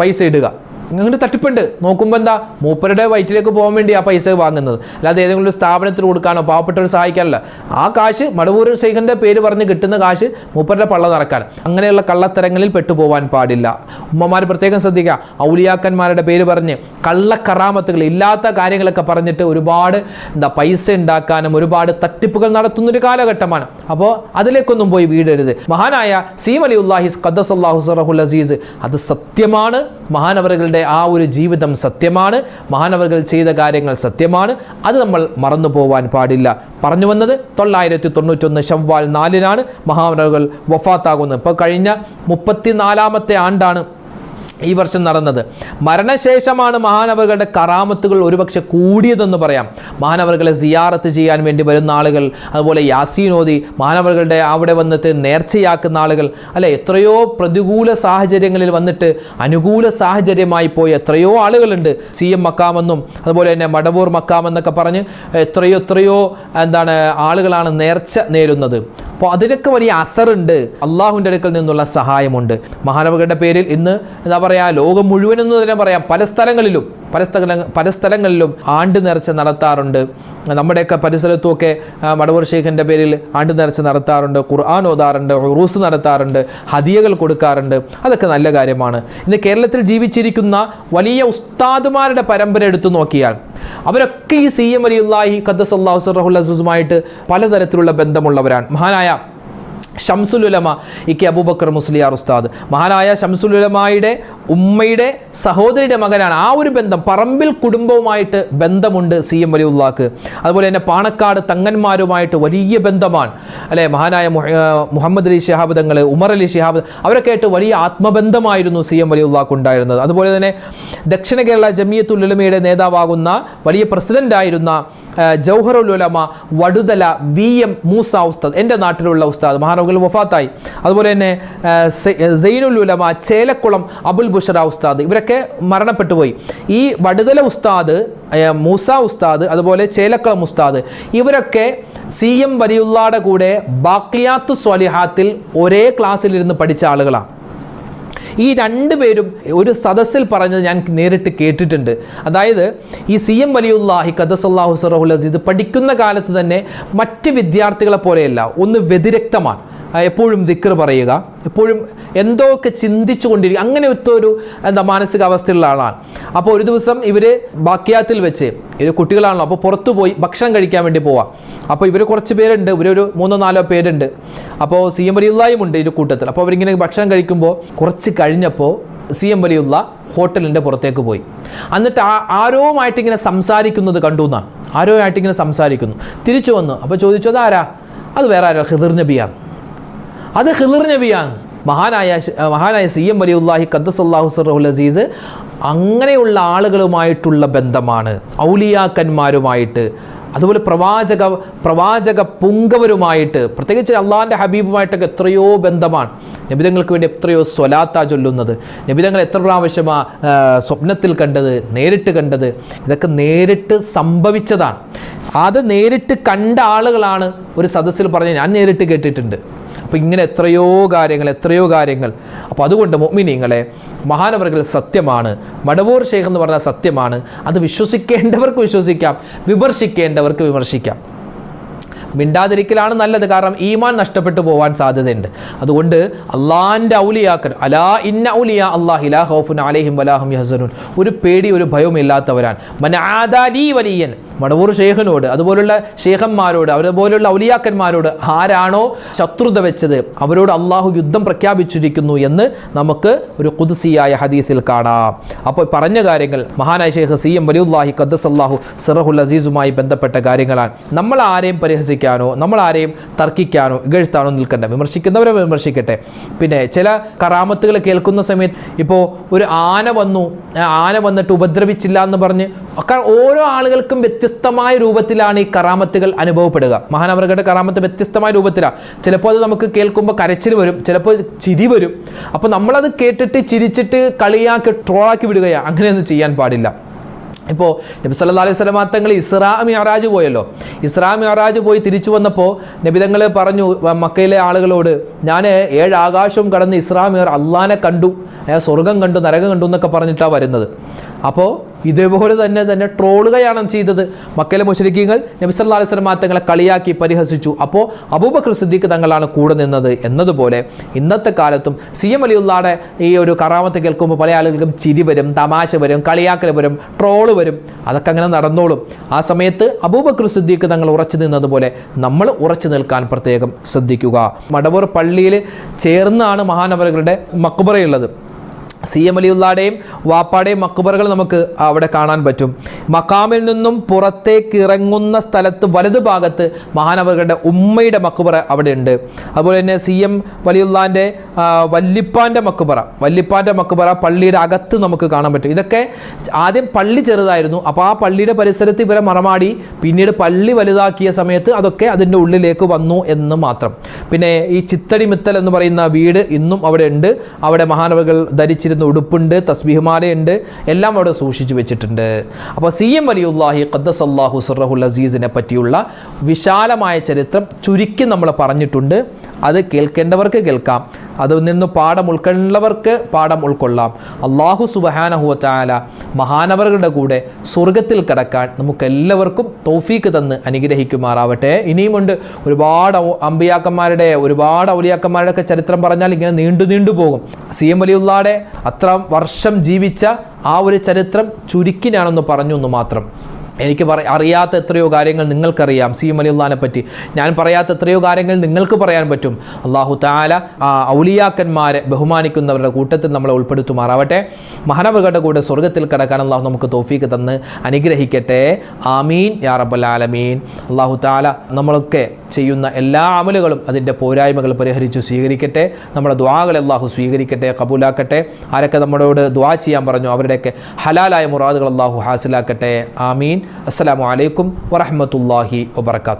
[SPEAKER 1] പൈസ ഇടുക. അങ്ങനെ തട്ടിപ്പുണ്ട്. നോക്കുമ്പോൾ എന്താ, മൂപ്പരുടെ വയറ്റിലേക്ക് പോകാൻ വേണ്ടി ആ പൈസ വാങ്ങുന്നത്, അല്ലാതെ ഏതെങ്കിലും ഒരു സ്ഥാപനത്തിൽ കൊടുക്കാനോ പാവപ്പെട്ടവർ സഹായിക്കാനല്ല. ആ കാശ് മടവൂർ ഷെയ്ഖിൻ്റെ പേര് പറഞ്ഞ് കിട്ടുന്ന കാശ് മൂപ്പരുടെ പള്ള നിറക്കാൻ. അങ്ങനെയുള്ള കള്ളത്തരങ്ങളിൽ പെട്ടുപോകാൻ പാടില്ല. ഉമ്മമാർ പ്രത്യേകം ശ്രദ്ധിക്കുക. ഔലിയാക്കന്മാരുടെ പേര് പറഞ്ഞ് കള്ളക്കറാമത്തുകൾ, ഇല്ലാത്ത കാര്യങ്ങളൊക്കെ പറഞ്ഞിട്ട് ഒരുപാട് പൈസ ഉണ്ടാക്കാനും ഒരുപാട് തട്ടിപ്പുകൾ നടത്തുന്നൊരു കാലഘട്ടമാണ്. അപ്പോൾ അതിലേക്കൊന്നും പോയി വീടരുത്. മഹാനായ CM വലിയുല്ലാഹി ഖദ്ദസല്ലാഹു സിർറഹുൽ അസീസ്, അത് സത്യമാണ്. മഹാനവറുകളുടെ ആ ഒരു ജീവിതം സത്യമാണ്. മഹാനവറുകൾ ചെയ്ത കാര്യങ്ങൾ സത്യമാണ്. അത് നമ്മൾ മറന്നു പോവാൻ പാടില്ല. പറഞ്ഞു വന്നത് 1991 ശവ്വാൽ 4-നാണ് മഹാനവറുകൾ വഫാത്താകുന്നത്. ഇപ്പോൾ കഴിഞ്ഞ 34-ാമത്തെ ആണ്ടാണ് ഈ വർഷം നടന്നത്. മരണശേഷമാണ് മഹാനവറുകളുടെ കറാമത്തുകൾ ഒരുപക്ഷെ കൂടിയതെന്ന് പറയാം. മഹാനവറുകളെ സിയാറത്ത് ചെയ്യാൻ വേണ്ടി വരുന്ന ആളുകൾ, അതുപോലെ യാസീൻ ഓതി മഹാനവറുകളുടെ അവിടെ വന്നിട്ട് നേർച്ചയാക്കുന്ന ആളുകൾ, അല്ലെ, എത്രയോ പ്രതികൂല സാഹചര്യങ്ങളിൽ വന്നിട്ട് അനുകൂല സാഹചര്യമായി പോയ എത്രയോ ആളുകളുണ്ട്. CM മക്കാമെന്നും അതുപോലെ തന്നെ മടവൂർ മക്കാമെന്നൊക്കെ പറഞ്ഞ് എത്രയോ ആളുകളാണ് നേർച്ച നേരുന്നത്. അപ്പോൾ അതിനൊക്കെ വലിയ അസറുണ്ട്. അള്ളാഹുവിൻ്റെ അടുക്കൽ നിന്നുള്ള സഹായമുണ്ട്. മഹാനവറുകളുടെ പേരിൽ ഇന്ന് എന്താ പറയുക, ലോകം മുഴുവനെന്ന് തന്നെ പറയാം, പല സ്ഥലങ്ങളിലും ആണ്ട് നേർച്ച നടത്താറുണ്ട്. നമ്മുടെയൊക്കെ പരിസരത്തുമൊക്കെ മടവൂർ ഷെയ്ഖിൻ്റെ പേരിൽ ആണ്ട് നേർച്ച നടത്താറുണ്ട്, ഖുർആൻ ഓതാറുണ്ട്, ഉറൂസ് നടത്താറുണ്ട്, ഹദിയകൾ കൊടുക്കാറുണ്ട്. അതൊക്കെ നല്ല കാര്യമാണ്. ഇന്ന് കേരളത്തിൽ ജീവിച്ചിരിക്കുന്ന വലിയ ഉസ്താദുമാരുടെ പരമ്പര എടുത്തു നോക്കിയാൽ അവരൊക്കെ ഈ CM വലിയുല്ലാഹി ഖദ്ദസല്ലാഹു സിർറഹുൽ അസീസുമായിട്ട് പലതരത്തിലുള്ള ബന്ധമുള്ളവരാണ്. മഹാനായ ഷംസുൽ ഉലമ അബൂബക്കർ മുസ്ലിയാർ ഉസ്താദ്, മഹാനായ ഷംസുൽ ഉലമയുടെ ഉമ്മയുടെ സഹോദരിയുടെ മകനാണ്. ആ ഒരു ബന്ധം, പറമ്പിൽ കുടുംബവുമായിട്ട് ബന്ധമുണ്ട് CM വലിയുള്ളാക്ക്. അതുപോലെ തന്നെ പാണക്കാട് തങ്ങന്മാരുമായിട്ട് വലിയ ബന്ധമാണ്, അല്ലെ. മഹാനായ മുഹമ്മദ് അലി ശിഹാബ് തങ്ങൾ, ഉമർ അലി ശിഹാബ്, അവരൊക്കെ ആയിട്ട് വലിയ ആത്മബന്ധമായിരുന്നു CM വലിയുള്ളാക്ക് ഉണ്ടായിരുന്നത്. അതുപോലെ തന്നെ ദക്ഷിണ കേരള ജമിയത്തുൽ ഉലമയുടെ നേതാവാകുന്ന വലിയ പ്രസിഡന്റായിരുന്ന ജൗഹറുൽ ഉലമ വടുതല VM മൂസ ഉസ്താദ്, എൻ്റെ നാട്ടിലുള്ള ഉസ്താദ്, മഹാനവറുകൾ വഫാത്തായി. അതുപോലെ തന്നെ സൈനുൽ ഉലമ ചേലക്കുളം അബുൽ ബുഷറ ഉസ്താദ്, ഇവരൊക്കെ മരണപ്പെട്ടു പോയി. ഈ വടുതല ഉസ്താദ്, മൂസ ഉസ്താദ്, അതുപോലെ ചേലക്കുളം ഉസ്താദ്, ഇവരൊക്കെ CM വലിയുള്ളാടെ കൂടെ ബാക്കിയാത്തു സ്വാലിഹാത്തിൽ ഒരേ ക്ലാസ്സിലിരുന്ന് പഠിച്ച ആളുകളാണ്. ഈ രണ്ടുപേരും ഒരു സദസ്സിൽ പറഞ്ഞത് ഞാൻ നേരിട്ട് കേട്ടിട്ടുണ്ട്. അതായത് ഈ CM വലിയുല്ലാഹി ഖദ്ദസല്ലാഹു സിർറഹുൽ അസീസ് പഠിക്കുന്ന കാലത്ത് തന്നെ മറ്റ് വിദ്യാർത്ഥികളെ പോലെയല്ല, ഒന്ന് വ്യതിരക്തമാണ്. എപ്പോഴും ദിക്ർ പറയുക, എപ്പോഴും എന്തോ ഒക്കെ ചിന്തിച്ചു കൊണ്ടിരിക്കുക, അങ്ങനത്തെ ഒരു മാനസികാവസ്ഥയുള്ള ആളാണ്. അപ്പോൾ ഒരു ദിവസം ഇവർ ബാക്കിയാത്തിൽ വെച്ച്, ഇവർ കുട്ടികളാണല്ലോ, അപ്പോൾ പുറത്തു പോയി ഭക്ഷണം കഴിക്കാൻ വേണ്ടി പോവാം. അപ്പോൾ ഇവർ കുറച്ച് പേരുണ്ട്, ഇവരൊരു 3-4 പേരുണ്ട്. അപ്പോൾ CM വലിയുള്ളായും ഉണ്ട് ഈ കൂട്ടത്തിൽ. അപ്പോൾ അവരിങ്ങനെ ഭക്ഷണം കഴിക്കുമ്പോൾ കുറച്ച് കഴിഞ്ഞപ്പോൾ CM വലിയുള്ള ഹോട്ടലിൻ്റെ പുറത്തേക്ക് പോയി. എന്നിട്ട് ആരോമായിട്ട് ഇങ്ങനെ സംസാരിക്കുന്നത് കണ്ടു എന്നാണ്. ആരോമായിട്ട് ഇങ്ങനെ സംസാരിക്കുന്നു. തിരിച്ചു വന്നു. അപ്പോൾ ചോദിച്ചു, അതാരാ? അത് വേറെ ആരോ, ഖിദർ നബിയാണ്. അത് ഖിദർ നബിയാണ്. മഹാനായ CM വലിയുല്ലാഹി ഖദ്ദസല്ലാഹു സിർറഹുൽ അസീസ് അങ്ങനെയുള്ള ആളുകളുമായിട്ടുള്ള ബന്ധമാണ്, ഔലിയാക്കന്മാരുമായിട്ട്, അതുപോലെ പ്രവാചക പുങ്കവരുമായിട്ട്, പ്രത്യേകിച്ച് അള്ളാഹിൻ്റെ ഹബീബുമായിട്ടൊക്കെ എത്രയോ ബന്ധമാണ്. നബിതങ്ങൾക്ക് വേണ്ടി എത്രയോ സ്വലാത്താ ചൊല്ലുന്നത്, നബിതങ്ങൾ എത്ര പ്രാവശ്യമാണ് സ്വപ്നത്തിൽ കണ്ടത്, നേരിട്ട് കണ്ടത്, ഇതൊക്കെ നേരിട്ട് സംഭവിച്ചതാണ്. അത് നേരിട്ട് കണ്ട ആളുകളാണ് ഒരു സദസ്സിൽ പറഞ്ഞ് ഞാൻ നേരിട്ട് കേട്ടിട്ടുണ്ട്. അപ്പോൾ ഇങ്ങനെ എത്രയോ കാര്യങ്ങൾ. അപ്പോൾ അതുകൊണ്ട് മുഅ്മിനീങ്ങളെ, മഹാനവറുകൾ സത്യമാണ്, മടവൂർ ശൈഖ് എന്ന് പറഞ്ഞാൽ സത്യമാണ്. അത് വിശ്വസിക്കേണ്ടവർക്ക് വിശ്വസിക്കാം, വിമർശിക്കേണ്ടവർക്ക് വിമർശിക്കാം. മിണ്ടാതിരിക്കലാണ് നല്ലത്. കാരണം ഈമാൻ നഷ്ടപ്പെട്ടു പോകാൻ സാധ്യതയുണ്ട്. അതുകൊണ്ട് അള്ളാഹിൻ്റെ ഔലിയാക്കൻ, അലാ ഇന്ന ഔലിയാ അല്ലാഹി ലാ ഖൗഫുൻ അലൈഹിം വലാ ഹും യഹ്സനൂൻ, ഒരു പേടി ഒരു ഭയവും ഇല്ലാത്തവരാണ്. മൻ ആദാലി വലിയൻ, മടവൂർ ശൈഖിനോട്, അതുപോലുള്ള ശൈഖന്മാരോട്, അതുപോലുള്ള ഔലിയാക്കന്മാരോട് ആരാണോ ശത്രുത വെച്ചത് അവരോട് അള്ളാഹു യുദ്ധം പ്രഖ്യാപിച്ചിരിക്കുന്നു എന്ന് നമുക്ക് ഒരു ഖുദ്സിയായ ഹദീസിൽ കാണാം. അപ്പോൾ പറഞ്ഞ കാര്യങ്ങൾ മഹാനായ ശൈഖ് സി എം വലിയുല്ലാഹി ഖദ്ദസല്ലാഹു സിറഹുൽ അസീസുമായി ബന്ധപ്പെട്ട കാര്യങ്ങളാണ്. നമ്മൾ ആരെയും പരിഹസിക്കാനോ നമ്മൾ ആരെയും തർക്കിക്കാനോ ഇകഴ്ത്താനോ നിൽക്കണ്ട. വിമർശിക്കുന്നവരെ വിമർശിക്കട്ടെ. പിന്നെ ചില കറാമത്തുകൾ കേൾക്കുന്ന സമയത്ത് ഇപ്പോൾ ഒരു ആന വന്നിട്ട് ഉപദ്രവിച്ചില്ല എന്ന് പറഞ്ഞ്, ഓരോ ആളുകൾക്കും വ്യത്യസ്തമായ രൂപത്തിലാണ് ഈ കറാമത്തുകൾ അനുഭവപ്പെടുക. മഹാനവറുകളുടെ കറാമത്ത് വ്യത്യസ്തമായ രൂപത്തിലാണ്. ചിലപ്പോൾ അത് നമുക്ക് കേൾക്കുമ്പോൾ കരച്ചിൽ വരും, ചിലപ്പോൾ ചിരി വരും. അപ്പോൾ നമ്മളത് കേട്ടിട്ട് ചിരിച്ചിട്ട് കളിയാക്കി ട്രോളാക്കി വിടുകയാണ്. അങ്ങനെയൊന്നും ചെയ്യാൻ പാടില്ല. ഇപ്പോൾ നബി സല്ലല്ലാഹു അലൈഹി വസല്ലം തങ്ങൾ ഇസ്രാ മിഅ്റാജ് പോയല്ലോ. ഇസ്രാ മിഅ്റാജ് പോയി തിരിച്ചു വന്നപ്പോൾ നബി തങ്ങൾ പറഞ്ഞു മക്കയിലെ ആളുകളോട്, ഞാൻ 7 ആകാശവും കടന്ന് ഇസ്രാ മിഅ്റാജ് അള്ളാനെ കണ്ടു, സ്വർഗം കണ്ടു, നരകം കണ്ടു എന്നൊക്കെ പറഞ്ഞിട്ടാണ് വരുന്നത്. അപ്പോൾ ഇതേപോലെ തന്നെ ട്രോളുകയാണ് ചെയ്തത്. മക്കയിലെ മുശ്രിക്കീങ്ങൾ നബി സല്ലല്ലാഹു അലൈഹി വസല്ലം തങ്ങളെ കളിയാക്കി പരിഹസിച്ചു. അപ്പോൾ അബൂബക്കർ സിദ്ദീഖ് തങ്ങളാണ് കൂടെ നിന്നത് എന്നതുപോലെ ഇന്നത്തെ കാലത്തും സി എം വലിയുള്ളാടെ ഈ ഒരു കറാമത്ത് കേൾക്കുമ്പോൾ പല ആളുകൾക്കും ചിരി വരും, തമാശ വരും, കളിയാക്കൽ വരും, ട്രോള് വരും. അതൊക്കെ അങ്ങനെ നടന്നോളും. ആ സമയത്ത് അബൂബക്കർ സിദ്ദീഖ് തങ്ങൾ ഉറച്ചു നിന്നതുപോലെ നമ്മൾ ഉറച്ചു നിൽക്കാൻ പ്രത്യേകം ശ്രദ്ധിക്കുക. മടവൂർ പള്ളിയിൽ ചേർന്നാണ് മഹാനവറുകളുടെ മക്ബറയുള്ളത്. സി എം വലിയുള്ളാടെയും വാപ്പാടെയും മക്ബറകൾ നമുക്ക് അവിടെ കാണാൻ പറ്റും. മക്കാമിൽ നിന്നും പുറത്തേക്ക് ഇറങ്ങുന്ന സ്ഥലത്ത് വലതു ഭാഗത്ത് മഹാനവറുകളുടെ ഉമ്മയുടെ മക്ബറ അവിടെ ഉണ്ട്. അതുപോലെ തന്നെ സി എം വലിയുള്ളാൻ്റെ വല്ലിപ്പാൻ്റെ മക്ബറ പള്ളിയുടെ അകത്ത് നമുക്ക് കാണാൻ പറ്റും. ഇതൊക്കെ ആദ്യം പള്ളി ചെറുതായിരുന്നു. അപ്പോൾ ആ പള്ളിയുടെ പരിസരത്ത് ഇവരെ മറമാടി, പിന്നീട് പള്ളി വലുതാക്കിയ സമയത്ത് അതൊക്കെ അതിൻ്റെ ഉള്ളിലേക്ക് വന്നു എന്ന് മാത്രം. പിന്നെ ഈ ചിത്തടി മിത്തൽ എന്ന് പറയുന്ന വീട് ഇന്നും അവിടെ ഉണ്ട്. അവിടെ മഹാനവറുകൾ ധരിച്ചിരുന്ന ഉടുപ്പുണ്ട്, തസ്ബീഹ്മാലയുണ്ട്, എല്ലാം അവിടെ സൂക്ഷിച്ചു വെച്ചിട്ടുണ്ട്. അപ്പോൾ സി എം വലിയുല്ലാഹി ഖദ്ദസല്ലാഹു സിറഹുൽ അസീസിനെ പറ്റിയുള്ള വിശാലമായ ചരിത്രം ചുരുക്കി നമ്മൾ പറഞ്ഞിട്ടുണ്ട്. അത് കേൾക്കേണ്ടവർക്ക് കേൾക്കാം, അതിൽ നിന്ന് പാഠം ഉൾക്കൊള്ളവർക്ക് പാഠം ഉൾക്കൊള്ളാം. അല്ലാഹു സുബ്ഹാനഹു വ തആല മഹാനവറുകളുടെ കൂടെ സ്വർഗത്തിൽ കടക്കാൻ നമുക്കെല്ലാവർക്കും തൗഫീക്ക് തന്ന് അനുഗ്രഹിക്കുമാറാവട്ടെ. ഇനിയുമുണ്ട് ഒരുപാട് അമ്പിയാക്കന്മാരുടെ, ഒരുപാട് ഔലിയാക്കന്മാരുടെ ഒക്കെ ചരിത്രം പറഞ്ഞാൽ ഇങ്ങനെ നീണ്ടു പോകും. സി എം വലിയുള്ളാടെ അത്ര വർഷം ജീവിച്ച ആ ഒരു ചരിത്രം ചുരുക്കി ഞാനൊന്ന് പറഞ്ഞു എന്ന് മാത്രം. എനിക്ക് അറിയാത്ത എത്രയോ കാര്യങ്ങൾ നിങ്ങൾക്കറിയാം സി എം വലിയുള്ളാനെ പറ്റി. ഞാൻ പറയാത്ത എത്രയോ കാര്യങ്ങൾ നിങ്ങൾക്ക് പറയാൻ പറ്റും. അല്ലാഹു തആല ഔലിയാക്കന്മാരെ ബഹുമാനിക്കുന്നവരുടെ കൂട്ടത്തിൽ നമ്മളെ ഉൾപ്പെടുത്തുമാറാവട്ടെ. മഹാനവറുകളുടെ കൂടെ സ്വർഗത്തിൽ കടക്കാൻ അല്ലാഹു നമുക്ക് തൗഫീക്ക് തന്ന് അനുഗ്രഹിക്കട്ടെ. ആമീൻ യാ റബ്ബൽ ആലമീൻ. അല്ലാഹു തആല നമ്മളൊക്കെ ചെയ്യുന്ന എല്ലാ അമലുകളും അതിൻ്റെ പോരായ്മകൾ പരിഹരിച്ചു സ്വീകരിക്കട്ടെ. നമ്മുടെ ദുആകൾ അല്ലാഹു സ്വീകരിക്കട്ടെ, കബൂലാക്കട്ടെ. ആരൊക്കെ നമ്മളോട് ദുആ ചെയ്യാൻ പറഞ്ഞു അവരുടെയൊക്കെ ഹലാലായ മുറാദുകൾ അല്ലാഹു ഹാസിലാക്കട്ടെ. ആമീൻ. അസ്സലാമു അലൈക്കും വറഹ്മത്തുള്ളാഹി വബറകാതുഹു.